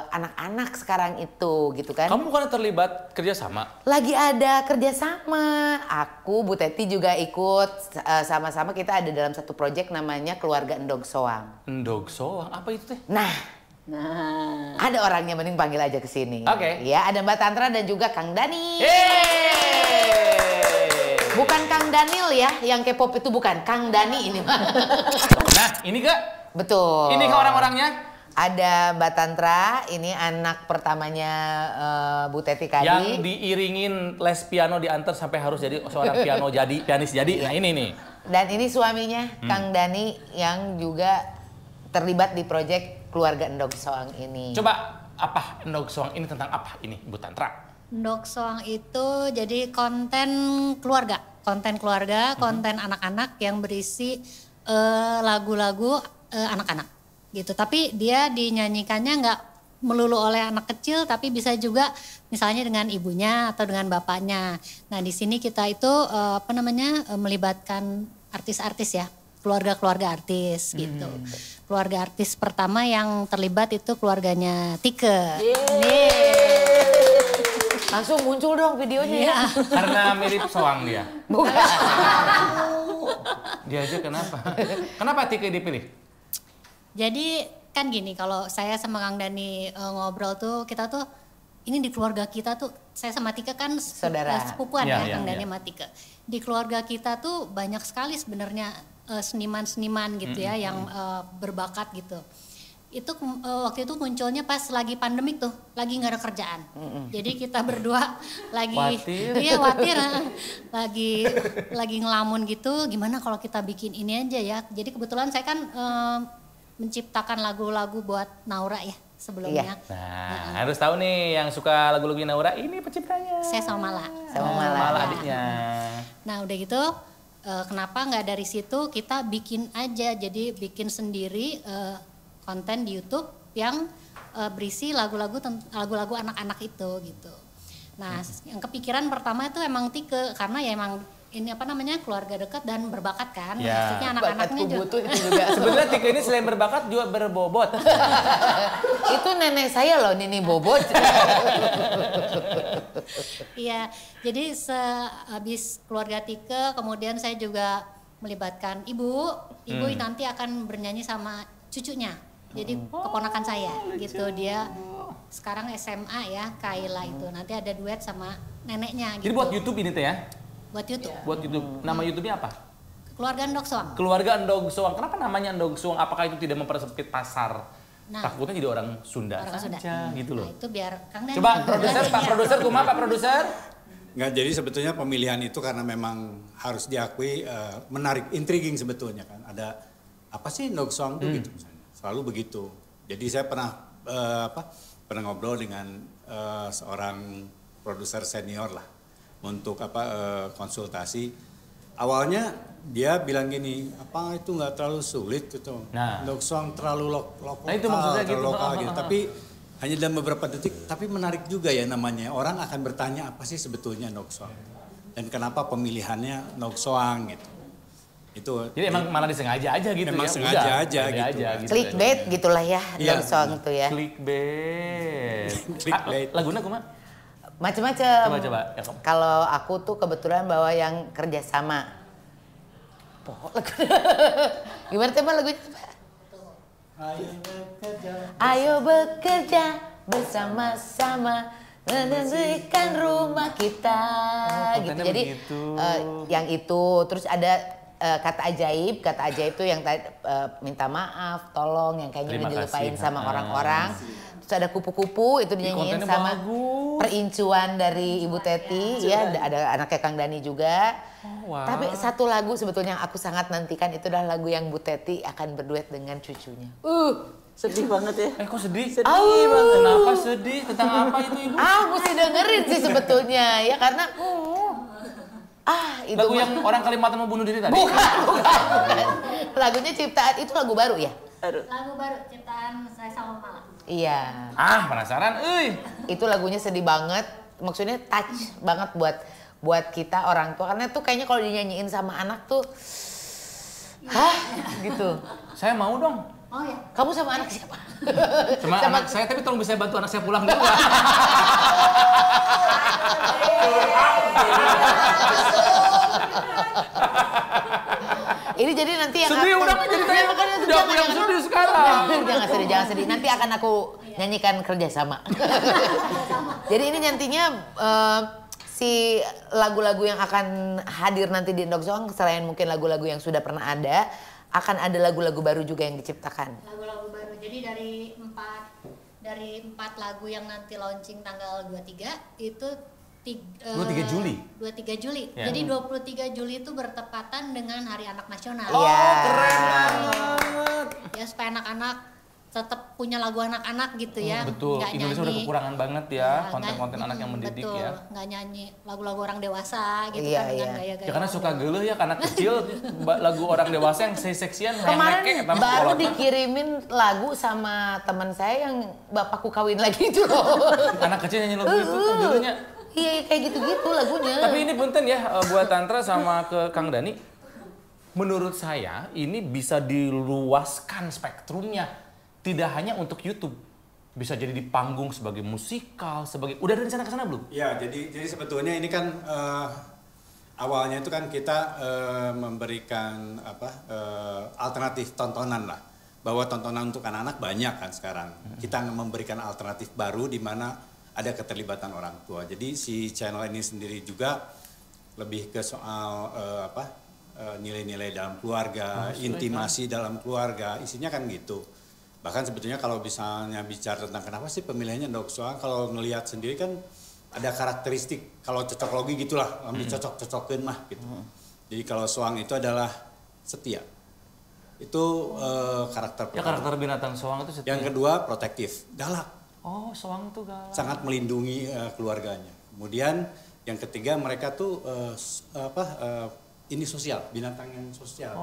Speaker 1: anak-anak sekarang itu gitu kan.
Speaker 2: Kamu bukan terlibat kerjasama?
Speaker 1: Lagi ada kerjasama. Aku, Bu Teti juga ikut sama-sama kita ada dalam satu proyek namanya Keluarga Endog Soang.
Speaker 2: Endog Soang, apa itu teh?
Speaker 1: Nah, ada orangnya, mending panggil aja ke sini.
Speaker 2: Oke.
Speaker 1: Ya, ada Mbak Tantra dan juga Kang Dani.
Speaker 2: Yeay!
Speaker 1: Bukan Kang Daniel ya, yang K-pop itu bukan. Kang Dani ini mah.
Speaker 2: Nah, ini Kak?
Speaker 1: Betul.
Speaker 2: Ini ke orang-orangnya?
Speaker 1: Ada Mbak Tantra, ini anak pertamanya Bu Teti Kadi.
Speaker 2: Yang diiringin les piano diantar sampai harus jadi seorang pianis jadi. Nah ini nih.
Speaker 1: Dan ini suaminya, Kang Dani, yang juga terlibat di proyek Keluarga Endog Soang ini.
Speaker 2: Coba apa Endog Soang ini tentang apa ini Bu Tantra?
Speaker 4: Endog Soang itu jadi konten keluarga, konten anak-anak yang berisi lagu-lagu anak-anak. Gitu, tapi dia dinyanyikannya nggak melulu oleh anak kecil, tapi bisa juga misalnya dengan ibunya atau dengan bapaknya. Nah di sini kita itu melibatkan artis-artis ya, keluarga-keluarga artis gitu. Keluarga artis pertama yang terlibat itu keluarganya Tike.
Speaker 1: Langsung muncul dong videonya ya.
Speaker 2: Karena mirip Soang dia.
Speaker 1: Bukan.
Speaker 2: Dia aja kenapa? Kenapa Tike dipilih?
Speaker 4: Jadi kan gini, kalau saya sama Kang Dani ngobrol tuh, kita tuh ini di keluarga kita tuh, saya sama Tika kan
Speaker 1: saudara
Speaker 4: sepupuan Kang Dani sama Tika. Di keluarga kita tuh banyak sekali sebenarnya seniman-seniman gitu ya yang berbakat gitu. Itu waktu itu munculnya pas lagi pandemik tuh, lagi nggak ada kerjaan. Jadi kita berdua lagi lagi ngelamun gitu, gimana kalau kita bikin ini aja ya. Jadi kebetulan saya kan menciptakan lagu-lagu buat Naura ya sebelumnya.
Speaker 2: Nah, harus tahu nih yang suka lagu-lagu Naura, ini penciptanya.
Speaker 4: Saya sama Mala.
Speaker 1: Sama Mala
Speaker 2: adiknya.
Speaker 4: Nah udah gitu, kenapa nggak dari situ kita bikin aja, jadi bikin sendiri konten di YouTube yang berisi lagu-lagu anak-anak itu gitu. Nah yang kepikiran pertama itu emang Tike, karena ya emang ini keluarga dekat dan berbakat kan, maksudnya anak-anaknya juga.
Speaker 2: Sebenarnya Tike ini selain berbakat juga berbobot.
Speaker 1: Itu nenek saya loh, Nini Bobot.
Speaker 4: Iya, jadi sehabis keluarga Tike, kemudian saya juga melibatkan ibu nanti akan bernyanyi sama cucunya, jadi keponakan saya gitu. Dia sekarang SMA ya, Kaila itu, nanti ada duet sama neneknya gitu.
Speaker 2: Jadi buat YouTube ini teh ya?
Speaker 4: Buat YouTube.
Speaker 2: Buat YouTube. Nama YouTube-nya apa?
Speaker 4: Keluarga Endog Soang.
Speaker 2: Keluarga Endog Soang. Kenapa namanya Endog Soang? Apakah itu tidak mempersempit pasar? Takutnya jadi orang Sunda saja gitu loh.
Speaker 4: Nah, itu biar Kang Dani.
Speaker 2: Coba Pak Produser, kumaha Pak Produser?
Speaker 5: Nggak, jadi sebetulnya pemilihan itu karena memang harus diakui menarik, intriguing sebetulnya kan. Ada apa sih Endog Soang itu gitu misalnya. Selalu begitu. Jadi saya pernah ngobrol dengan seorang produser senior lah untuk konsultasi. Awalnya dia bilang gini, apa itu nggak terlalu sulit gitu. Endog Soang terlalu lokal,
Speaker 2: itu maksudnya gitu.
Speaker 5: lokal gitu. Tapi hanya dalam beberapa detik, tapi menarik juga ya namanya. Orang akan bertanya apa sih sebetulnya Endog Soang dan kenapa pemilihannya Endog Soang gitu. Itu.
Speaker 2: Jadi emang malah disengaja aja gitu.
Speaker 5: Memang
Speaker 2: ya.
Speaker 5: sengaja aja gitu.
Speaker 1: Clickbait gitulah ya, Endog Soang itu ya.
Speaker 2: Clickbait. Lagunya kumaha?
Speaker 1: Macem-macem.
Speaker 2: Coba. Ya,
Speaker 1: kalau aku tuh kebetulan bawa yang kerjasama. Gimana tema lagunya? Ayo bekerja bersama-sama menentukan rumah kita. Gitu. Jadi yang itu, terus ada kata ajaib itu yang minta maaf, tolong, yang kayaknya udah dilupain sama orang-orang. Terus ada kupu-kupu itu dinyanyiin sama Perincuan dari Ibu Teti, ya ada anaknya Kang Dani juga.
Speaker 2: Wow.
Speaker 1: Tapi satu lagu sebetulnya yang aku sangat nantikan itu adalah lagu yang Bu Teti akan berduet dengan cucunya.
Speaker 3: Sedih banget ya.
Speaker 2: Kok sedih?
Speaker 3: Sedih banget.
Speaker 2: Kenapa sedih? Tentang apa itu Ibu?
Speaker 1: Mesti dengerin sih sebetulnya ya, karena Itu
Speaker 2: Lagu yang orang Kalimantan mau bunuh diri tadi?
Speaker 1: bukan. Lagunya ciptaan, itu lagu baru ya?
Speaker 4: Lagu baru ciptaan saya sama Mala.
Speaker 1: Iya.
Speaker 2: Penasaran,
Speaker 1: Itu lagunya sedih banget, maksudnya touch banget buat kita orang tua. Karena tuh kayaknya kalau dinyanyiin sama anak tuh, gitu.
Speaker 2: Saya mau dong.
Speaker 4: Oh ya.
Speaker 1: Kamu sama anak siapa?
Speaker 2: Sama anak saya, tapi tolong bisa bantu anak saya pulang juga.
Speaker 1: Ini jadi nanti yang
Speaker 2: Sedih udah jadi kayak udah aku yang sedih sekarang.
Speaker 1: Jangan sedih. Nanti akan aku nyanyikan kerjasama. Jadi ini nantinya si lagu-lagu yang akan hadir nanti di Endok Soang, selain mungkin lagu-lagu yang sudah pernah ada, akan ada lagu-lagu baru juga yang diciptakan.
Speaker 4: Lagu-lagu baru. Jadi dari 4 lagu yang nanti launching tanggal 23 itu
Speaker 2: 23 Juli.
Speaker 4: 23 Juli.
Speaker 2: Ya.
Speaker 4: Jadi 23 Juli itu bertepatan dengan Hari Anak Nasional.
Speaker 1: Iya.
Speaker 2: Keren banget.
Speaker 4: Ya supaya anak-anak tetap punya lagu anak-anak gitu ya.
Speaker 2: Betul,
Speaker 4: Nggak
Speaker 2: Indonesia udah
Speaker 4: nyanyi.
Speaker 2: kekurangan banget ya
Speaker 4: Ya,
Speaker 2: konten-konten
Speaker 4: nggak-
Speaker 2: anak yang mendidik
Speaker 4: betul,
Speaker 2: ya.
Speaker 4: nggak nyanyi lagu-lagu orang dewasa gitu
Speaker 1: Iya,
Speaker 4: kan dengan
Speaker 1: iya.
Speaker 4: gaya-gaya.
Speaker 2: Ya karena suka geuleuh ya karena kecil lagu orang dewasa yang seksian
Speaker 1: Kemarin
Speaker 2: tapi
Speaker 1: baru
Speaker 2: sekolah.
Speaker 1: dikirimin lagu sama teman saya yang bapakku kawin lagi itu loh.
Speaker 2: Anak kecil nyanyi lagu itu tuh geuleuhnya.
Speaker 1: Iya kayak gitu-gitu lagunya.
Speaker 2: Tapi ini punten ya buat Tantra sama ke Kang Dani. Menurut saya ini bisa diluaskan spektrumnya. Tidak hanya untuk YouTube. Bisa jadi di panggung sebagai musikal, sebagai udah ada rencana ke sana belum?
Speaker 5: Ya, jadi sebetulnya ini kan awalnya itu kan kita memberikan alternatif tontonan lah. Bahwa tontonan untuk anak-anak banyak kan sekarang. Kita memberikan alternatif baru di mana ada keterlibatan orang tua. Jadi si channel ini sendiri juga lebih ke soal nilai-nilai dalam keluarga, intimasi dalam keluarga, isinya kan gitu. Bahkan sebetulnya kalau misalnya bicara tentang kenapa sih pemilihannya Endok Soang, kalau ngelihat sendiri kan ada karakteristik, kalau cocok logi gitulah, ambil cocok-cocokin mah gitu. Jadi kalau Soang itu adalah setia. Itu karakter
Speaker 2: Ya karakter binatang soang itu setia.
Speaker 5: Yang kedua protektif, galak.
Speaker 2: Oh, soang tuh galak.
Speaker 5: Sangat melindungi keluarganya. Kemudian yang ketiga mereka tuh ini sosial, binatang yang sosial.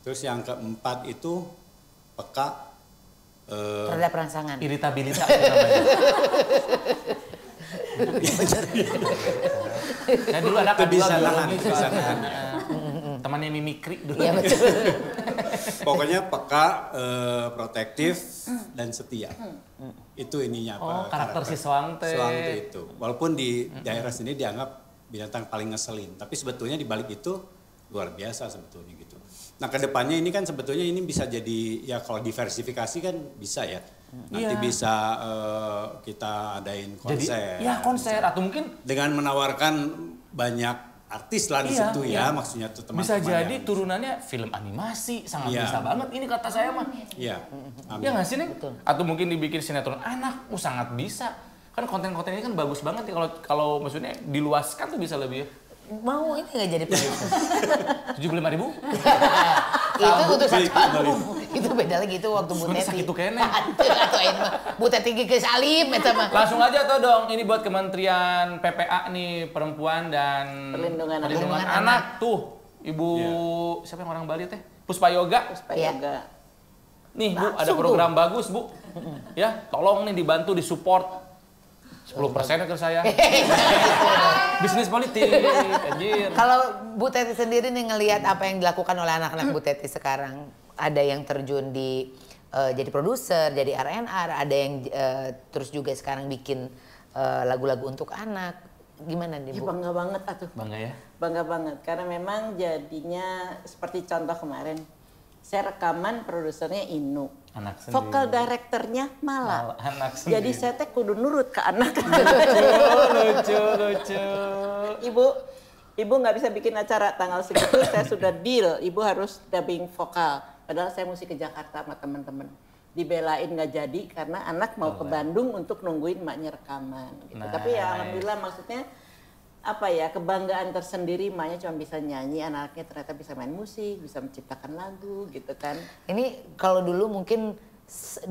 Speaker 5: Terus yang keempat itu peka
Speaker 1: terhadap rangsangan.
Speaker 2: Iritabilitas itu namanya. Saya dulu anak kedua
Speaker 5: bisa
Speaker 2: biologi
Speaker 5: nahan, bisa
Speaker 2: soalnya.
Speaker 5: nahan.
Speaker 2: Temannya mimikri dulu.
Speaker 1: Iya betul.
Speaker 5: Pokoknya peka, protektif dan setia. Itu ininya
Speaker 2: Karakter si soang teh.
Speaker 5: Soang itu. Walaupun di daerah sini dianggap binatang paling ngeselin, tapi sebetulnya di balik itu luar biasa sebetulnya gitu. Nah, kedepannya ini kan sebetulnya ini bisa jadi ya kalau diversifikasi kan bisa ya. Nanti
Speaker 2: Iya.
Speaker 5: bisa kita adain konser.
Speaker 2: Jadi, ya konser atau mungkin
Speaker 5: Dengan menawarkan banyak artis lah di
Speaker 2: Iya,
Speaker 5: situ
Speaker 2: iya.
Speaker 5: ya, maksudnya tuh teman-teman.
Speaker 2: bisa jadi
Speaker 5: yang-
Speaker 2: turunannya film animasi, sangat
Speaker 5: Iya.
Speaker 2: bisa banget. Ini kata saya mah.
Speaker 5: Iya. Amin.
Speaker 2: Ya nggak sih, Neng? Atau mungkin dibikin sinetron anak, sangat bisa. Kan konten-konten ini kan bagus banget ya kalau maksudnya diluaskan tuh bisa lebih ya.
Speaker 1: Mau ini nggak jadi produser?
Speaker 2: 75.000?
Speaker 1: Itu untuk
Speaker 5: beli
Speaker 1: satu
Speaker 5: kembali.
Speaker 1: album. Itu beda lagi itu waktu Bu
Speaker 2: Sebenarnya
Speaker 1: Teti.
Speaker 2: sakit tuh kene.
Speaker 1: Atau ini mah Bu Teti ke Salim eta mah.
Speaker 2: Langsung aja tuh dong, ini buat Kementerian PPA nih, Perempuan dan
Speaker 3: Perlindungan
Speaker 2: Anak. Tuh, Ibu, siapa yang orang Bali teh? Puspa Yoga.
Speaker 3: Supaya
Speaker 1: Iya.
Speaker 3: enggak
Speaker 2: Nih Bu, ada
Speaker 1: Langsung
Speaker 2: program bagus Bu. Ya, tolong nih dibantu, disupport. 10% ke saya. Bisnis politik, anjir.
Speaker 1: Kalau Bu Teti sendiri nih ngelihat apa yang dilakukan oleh anak-anak Bu Teti sekarang, ada yang terjun di jadi produser, jadi R&R, ada yang terus juga sekarang bikin lagu-lagu untuk anak. Gimana nih
Speaker 3: ya
Speaker 1: Bu?
Speaker 3: bangga banget atuh.
Speaker 2: Bangga ya?
Speaker 3: Bangga banget karena memang jadinya seperti contoh kemarin. Saya rekaman produsernya Inu.
Speaker 2: Anak sendiri.
Speaker 3: Vokal direkturnya Mala.
Speaker 2: Anak sendiri.
Speaker 3: Jadi saya teh kudu nurut ke anak.
Speaker 2: lucu.
Speaker 3: Ibu nggak bisa bikin acara tanggal segitu, saya sudah deal. Ibu harus dubbing vokal. Padahal saya mesti ke Jakarta sama teman-teman. Dibelain nggak jadi karena anak mau ke Bandung untuk nungguin emaknya rekaman. Gitu.
Speaker 2: Nice.
Speaker 3: Tapi ya alhamdulillah maksudnya apa ya kebanggaan tersendiri emaknya cuma bisa nyanyi, anaknya ternyata bisa main musik, bisa menciptakan lagu gitu kan.
Speaker 1: Ini kalau dulu mungkin 20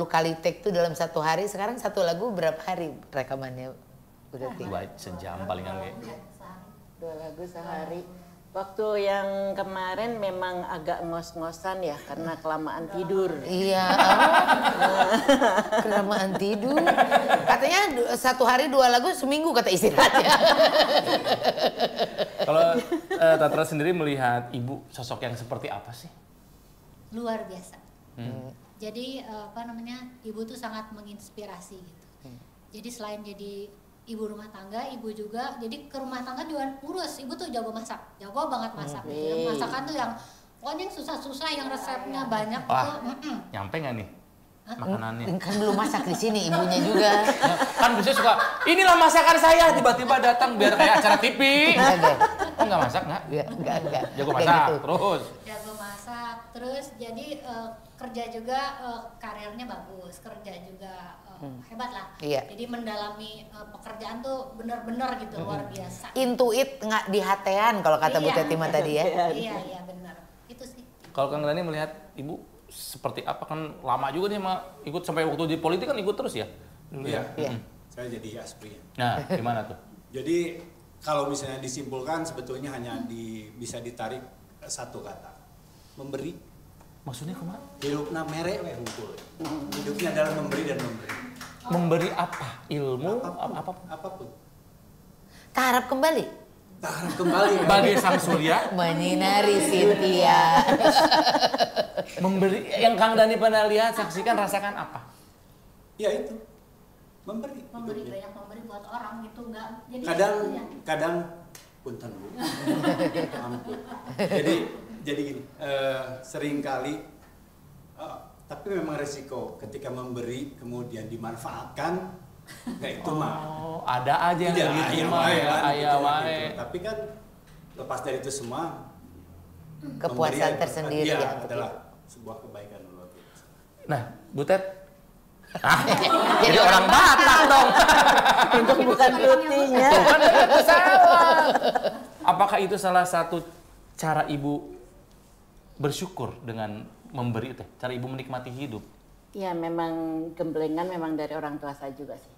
Speaker 1: kali take tuh dalam satu hari, sekarang satu lagu berapa hari rekamannya Bu Teti?
Speaker 2: Sejam palingan kayak.
Speaker 3: 2 lagu sehari. Waktu yang kemarin memang agak ngos-ngosan ya karena kelamaan tidur.
Speaker 1: Iya, kelamaan tidur. Katanya 1 hari 2 lagu, seminggu kata istirahatnya.
Speaker 2: Kalau Tatra sendiri melihat ibu sosok yang seperti apa sih?
Speaker 4: Luar biasa. Jadi ibu tuh sangat menginspirasi gitu. Jadi selain jadi ibu rumah tangga, ibu juga jadi ke rumah tangga juga ngurus. Ibu tuh jago masak, jago banget masak. Gitu. Masakan tuh yang pokoknya yang susah-susah, yang resepnya banyak.
Speaker 2: Wah,
Speaker 4: gitu.
Speaker 2: nyampe nggak nih makanannya?
Speaker 1: Kan belum masak di sini, ibunya juga.
Speaker 2: Kan biasanya suka, inilah masakan saya, tiba-tiba datang biar kayak acara TV. Enggak masak nggak?
Speaker 1: Enggak.
Speaker 2: Jago
Speaker 1: Kayak
Speaker 2: masak,
Speaker 1: gitu.
Speaker 2: terus.
Speaker 4: Jago masak, terus jadi kerja juga karirnya bagus, kerja juga hebat lah.
Speaker 1: Iya.
Speaker 4: Jadi mendalami pekerjaan tuh benar-benar gitu, luar biasa.
Speaker 1: Intuit nggak di hatean kalau kata Bu
Speaker 4: Iya.
Speaker 1: Teti mah tadi ya.
Speaker 4: Iya benar. Itu sih.
Speaker 2: Kalau Kang Dani melihat ibu seperti apa, kan lama juga nih ikut sampai waktu di politik kan ikut terus ya? Dulu
Speaker 5: Iya.
Speaker 1: Iya.
Speaker 5: Saya jadi aspri.
Speaker 2: Nah, gimana tuh?
Speaker 5: Jadi kalau misalnya disimpulkan sebetulnya hanya bisa ditarik satu kata. Memberi.
Speaker 2: Maksudnya kemana?
Speaker 5: Hidupnya merek we hungkul. Hidupnya adalah memberi dan memberi.
Speaker 2: Memberi apa? Ilmu?
Speaker 5: Apapun.
Speaker 1: Tarap kembali.
Speaker 5: Tahan kembali.
Speaker 2: Bagai sang surya,
Speaker 1: Menyinari Cynthia.
Speaker 2: memberi yang Kang Dani pernah lihat, saksikan, rasakan apa?
Speaker 5: Ya itu. Memberi.
Speaker 4: Memberi
Speaker 5: hidupnya.
Speaker 4: banyak, memberi buat orang gitu enggak. Jadi
Speaker 5: Kadang punten Bu. Ampun. Jadi gini, sering kali tapi memang resiko ketika memberi kemudian dimanfaatkan, nah itu mah.
Speaker 2: Oh, ada aja yang
Speaker 5: Iya,
Speaker 2: gitu
Speaker 5: ayah
Speaker 2: mah
Speaker 5: wae
Speaker 2: ya,
Speaker 5: kan,
Speaker 2: ayah
Speaker 5: gitu,
Speaker 2: wae.
Speaker 5: gitu. Tapi kan lepas dari itu semua
Speaker 1: Kepuasan
Speaker 5: memberi
Speaker 1: tersendiri
Speaker 5: ya,
Speaker 1: ya.
Speaker 5: adalah sebuah kebaikan luar biasa.
Speaker 2: Nah, Butet. Jadi orang Batak dong.
Speaker 3: Itu bukan cutinya.
Speaker 2: Bukan itu salah. Apakah itu salah satu cara ibu bersyukur dengan memberi teh? Cara ibu menikmati hidup?
Speaker 3: Ya memang gemblengan memang dari orang tua saya juga sih.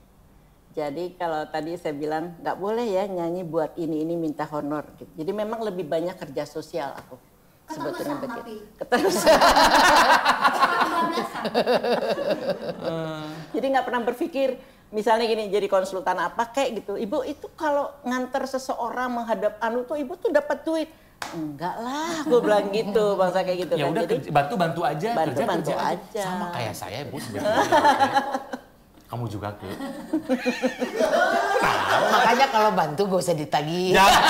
Speaker 3: Jadi kalau tadi saya bilang nggak boleh ya nyanyi buat ini minta honor. Gitu. Jadi memang lebih banyak kerja sosial aku. Sebetulnya begitu. Keterusan. Jadi nggak pernah berpikir misalnya gini jadi konsultan apa kayak gitu. Ibu itu kalau nganter seseorang menghadap anu tuh ibu tuh dapat duit. Enggak lah, gue bilang gitu, bangsa kayak gitu
Speaker 2: Ya
Speaker 3: kan.
Speaker 2: udah
Speaker 3: Jadi
Speaker 2: bantu aja,
Speaker 3: bantu
Speaker 2: kerja
Speaker 3: aja.
Speaker 2: Sama kayak saya, Bu, sebetulnya. Kamu juga ke.
Speaker 1: Makanya kalau bantu gak usah ditagih.
Speaker 2: Jangan.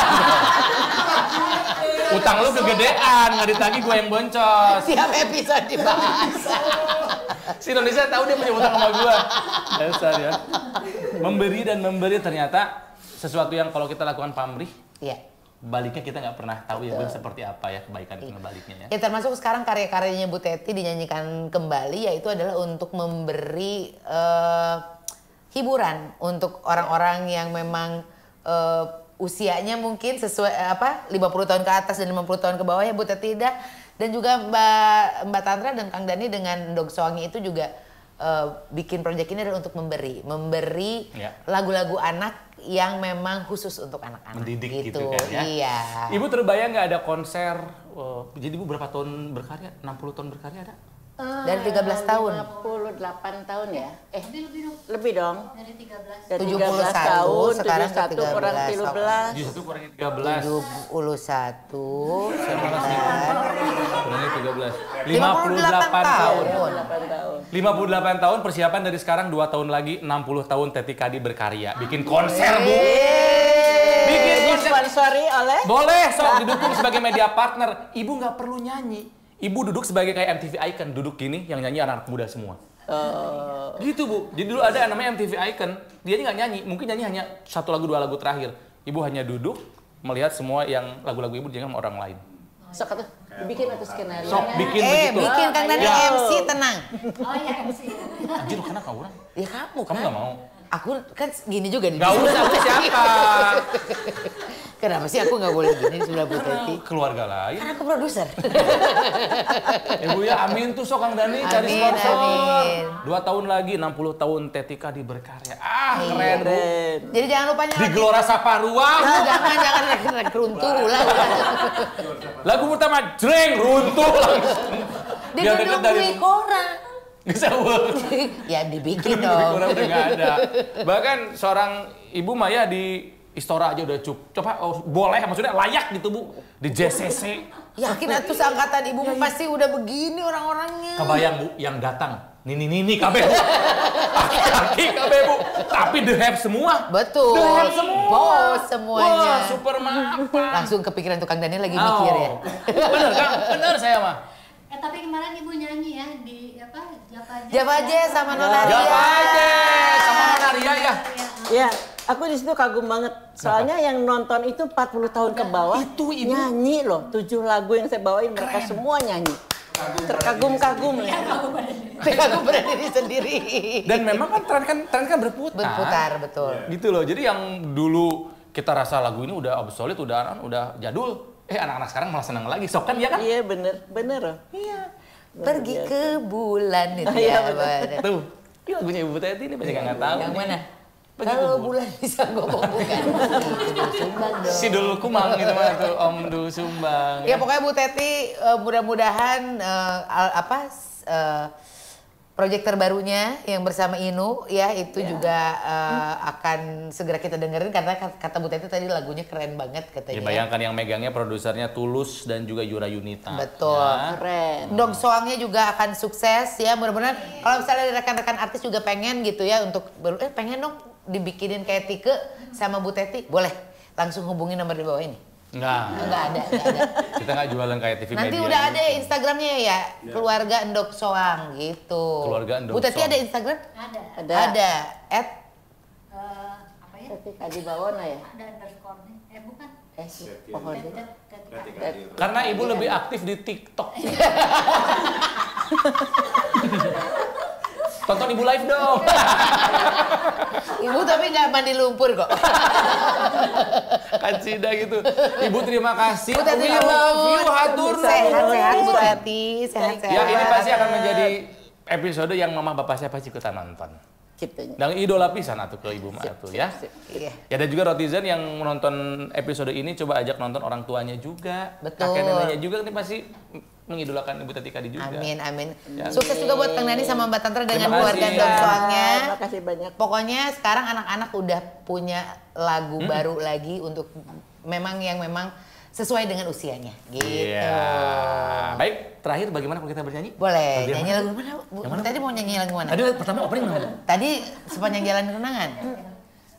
Speaker 2: Utang lu kegedean, nggak ditagih gue yang boncos.
Speaker 1: Tiap episode dibahas.
Speaker 2: Si Indonesia tahu dia punya utang sama gue. Dasar ya. Memberi dan memberi ternyata sesuatu yang kalau kita lakukan pamrih,
Speaker 1: Iya.
Speaker 2: baliknya kita nggak pernah tahu ya Bun, seperti apa ya kebaikan baliknya ya.
Speaker 1: Ya termasuk sekarang karya-karyanya Bu Teti dinyanyikan kembali, yaitu adalah untuk memberi hiburan untuk orang-orang yang memang usianya mungkin sesuai 50 tahun ke atas dan 50 tahun ke bawah ya Bu Teti dah. Dan juga Mbak Tantra dan Kang Dani dengan Dog Sowangi itu juga bikin proyek ini adalah untuk memberi
Speaker 2: Ya.
Speaker 1: lagu-lagu anak yang memang khusus untuk anak-anak.
Speaker 2: Mendidik gitu kan ya.
Speaker 1: Iya.
Speaker 2: Ibu terbayang nggak ada konser, jadi Ibu berapa tahun berkarya? 60 tahun berkarya ada?
Speaker 1: Dari 13 tahun.
Speaker 3: 58 tahun ya?
Speaker 4: lebih
Speaker 3: Lebih dong.
Speaker 4: dari 13.
Speaker 3: Dari
Speaker 1: 71,
Speaker 3: 13 tahun,
Speaker 1: sekarang ke
Speaker 3: 71 kurang 13.
Speaker 2: 71 kurangi 13.
Speaker 1: 71.
Speaker 2: Saya malas nih. Kurangi 13.
Speaker 1: 58
Speaker 2: tahun.
Speaker 3: 8 tahun.
Speaker 2: 58 tahun persiapan dari sekarang 2 tahun lagi 60 tahun Teti Kadi berkarya. Bikin konser, Bu. Bikin konser.
Speaker 3: Disponsori oleh?
Speaker 2: Boleh, sok didukung sebagai media partner. Ibu nggak perlu nyanyi. Ibu duduk sebagai kayak MTV Icon, duduk gini yang nyanyi anak muda semua. Gitu Bu, jadi dulu ada namanya MTV Icon, dia nggak nyanyi, mungkin nyanyi hanya 1 lagu 2 lagu terakhir. Ibu hanya duduk melihat semua yang lagu-lagu ibu dinyanyikan sama orang lain.
Speaker 3: Sok atuh, bikin atau skenario.
Speaker 2: Sok bikin begitu.
Speaker 1: Bikin Kang Dani
Speaker 2: Ya.
Speaker 1: MC, tenang.
Speaker 4: Oh iya MC.
Speaker 2: Anjir, lu kenapa orang?
Speaker 1: Ya kamu
Speaker 2: Kamu
Speaker 1: kan.
Speaker 2: nggak mau?
Speaker 1: Aku kan gini juga di
Speaker 2: Nggak usah, aku siapa?
Speaker 1: Kenapa sih aku nggak boleh gini di sebelah Bu Teti?
Speaker 2: Keluarga lain.
Speaker 1: Karena aku produser.
Speaker 2: Ibu ya amin tuh sok Kang Dani cari
Speaker 1: Amin,
Speaker 2: sponsor.
Speaker 1: amin.
Speaker 2: 2 tahun lagi 60 tahun Tetika di berkarya. Keren Bu.
Speaker 1: Jadi jangan lupa
Speaker 2: Di Gelora Saparua.
Speaker 1: jangan runtuh ulah.
Speaker 2: Lagu pertama jreng runtuh langsung.
Speaker 1: Di
Speaker 2: Biar deket
Speaker 1: gedung
Speaker 2: dari
Speaker 1: Dwi Kora.
Speaker 2: Bisa
Speaker 1: Ya dibikin
Speaker 2: Dwi
Speaker 1: dong.
Speaker 2: Kora udah nggak ada. Bahkan seorang Ibu Maya di Istora aja udah coba boleh maksudnya layak gitu Bu di JCC.
Speaker 1: Yakin atuh seangkatan ibu pasti udah begini orang-orangnya.
Speaker 2: Kebayang Bu yang datang nini kabeh Bu. Aki kabeh Bu. Tapi the have semua.
Speaker 1: Betul.
Speaker 2: The have semua.
Speaker 1: Bos semuanya.
Speaker 2: Wah, super mapan.
Speaker 1: Langsung kepikiran tukang Dani lagi mikir ya.
Speaker 2: Bener Kang, bener saya mah.
Speaker 4: Tapi kemarin ibu nyanyi ya di apa
Speaker 1: Java Jazz sama Nona Ria.
Speaker 2: Java Jazz sama Nona Ria ya.
Speaker 3: Ya, aku di situ kagum banget. Soalnya yang nonton itu 40 tahun ke bawah.
Speaker 2: Itu Ibu.
Speaker 3: Nyanyi loh, 7 lagu yang saya bawain mereka semua nyanyi. Terkagum-kagum lah.
Speaker 1: Aku berdiri sendiri.
Speaker 2: Dan memang kan tren kan berputar.
Speaker 1: Berputar betul.
Speaker 2: Gitu loh. Jadi yang dulu kita rasa lagu ini udah obsolete, udah jadul. Anak-anak sekarang malah senang lagi. Sok kan ya kan?
Speaker 3: Iya bener loh.
Speaker 1: Iya. Pergi ke bulan itu
Speaker 3: Iya,
Speaker 1: ya.
Speaker 3: bener.
Speaker 2: Tuh. Ini lagunya Ibu Teti ini banyak yang nggak tahu.
Speaker 1: Yang mana?
Speaker 2: Pergi ke
Speaker 1: Kalau
Speaker 2: bulan.
Speaker 1: bulan bisa ngomong bukan. Sumbang dong.
Speaker 2: Si Dul Kumang gitu mah tuh Om Dul Sumbang.
Speaker 1: Ya pokoknya Bu Teti mudah-mudahan proyek terbarunya yang bersama Inu ya itu juga akan segera kita dengerin karena kata Bu Teti tadi lagunya keren banget katanya.
Speaker 2: Ya bayangkan yang megangnya produsernya Tulus dan juga Yura Yunita.
Speaker 1: Betul.
Speaker 2: Ya.
Speaker 3: Keren.
Speaker 1: Dog Soangnya juga akan sukses ya mudah-mudahan kalau misalnya rekan-rekan artis juga pengen gitu ya untuk pengen dong dibikinin kayak Tike sama Bu Teti boleh langsung hubungi nomor di bawah ini. Enggak ada.
Speaker 2: Kita nggak jualan kayak TV
Speaker 1: Nanti
Speaker 2: media.
Speaker 1: udah ada Instagramnya ya, Keluarga Endok Soang gitu.
Speaker 2: Keluarga Endok
Speaker 1: Bu Teti
Speaker 2: Soang.
Speaker 1: ada Instagram?
Speaker 3: Ada.
Speaker 1: Ada.
Speaker 4: apa ya?
Speaker 3: Ketika di bawah ya.
Speaker 4: Ada underscore-nya. Bukan.
Speaker 3: Pohon.
Speaker 2: Karena Ibu lebih aktif di TikTok. Tonton Ibu live dong.
Speaker 1: Ibu tapi nggak mandi lumpur kok.
Speaker 2: Kan Cida gitu. Ibu terima kasih.
Speaker 1: Bu Teti
Speaker 2: We love you, hatur
Speaker 1: sehat-sehat Bu
Speaker 2: nuhun.
Speaker 1: Teti, sehat-sehat.
Speaker 2: Ya ini pasti akan menjadi episode yang mama bapak saya pasti ikutan nonton.
Speaker 3: Gitu.
Speaker 2: Dan idola pisan atuh ke Ibu mah atuh ya.
Speaker 1: Iya.
Speaker 2: Ya dan juga Rotizen yang menonton episode ini coba ajak nonton orang tuanya juga.
Speaker 1: Betul.
Speaker 2: Kakek neneknya juga ini pasti mengidolakan Ibu Teti Kadi juga.
Speaker 1: Amin. Sukses juga buat Kang Dani sama Mbak Tantra dengan
Speaker 2: Terima
Speaker 1: keluarga
Speaker 2: kasih.
Speaker 1: Endok Soangnya.
Speaker 3: Terima kasih banyak.
Speaker 1: Pokoknya sekarang anak-anak udah punya lagu baru lagi untuk memang sesuai dengan usianya gitu.
Speaker 2: Iya. Baik, terakhir bagaimana kalau kita bernyanyi?
Speaker 1: Boleh,
Speaker 2: Lagu yang
Speaker 1: nyanyi
Speaker 2: mana?
Speaker 1: lagu mana? Bu? Tadi mau nyanyi lagu mana?
Speaker 2: Aduh, pertama opening mana?
Speaker 1: Tadi sepanjang jalan kenangan.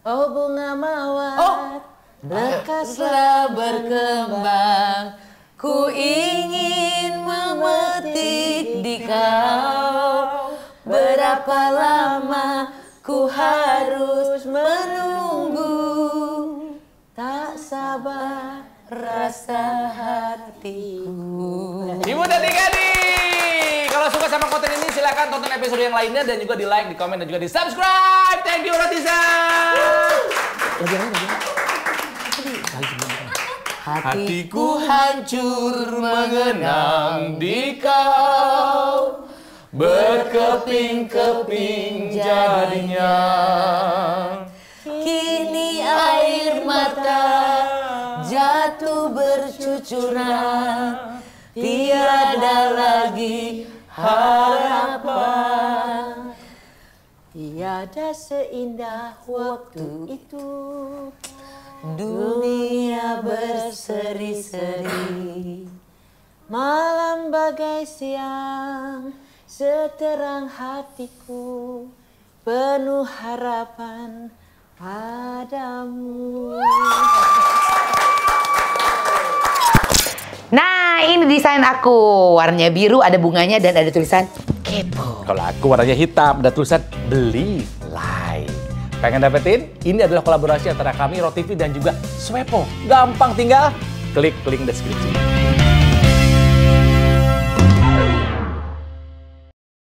Speaker 3: Oh bunga mawar.
Speaker 1: Oh.
Speaker 3: Lekaslah
Speaker 1: berkembang, ku ingin memetik di kau. Berapa lama ku harus menunggu,
Speaker 3: tak sabar
Speaker 1: rasa hatiku.
Speaker 2: Ibu Teti Kadi. Kalau suka sama konten ini silakan tonton episode yang lainnya dan juga di like, di komen dan juga di subscribe. Thank you Rotizen. Hatiku hancur mengenang di kau, berkeping-keping jadinya.
Speaker 1: Kini air mata jatuh bercucuran, tiada lagi harapan.
Speaker 3: tiada seindah waktu itu.
Speaker 1: Dunia berseri-seri,
Speaker 3: Malam bagai siang, seterang hatiku, penuh harapan padamu.
Speaker 1: Nah, ini desain aku. Warnanya biru, ada bunganya dan ada tulisan kepo.
Speaker 2: Kalau aku warnanya hitam, ada tulisan beli live. Pengen dapetin? Ini adalah kolaborasi antara kami, Roti TV dan juga Swepo. Gampang, tinggal klik link deskripsi.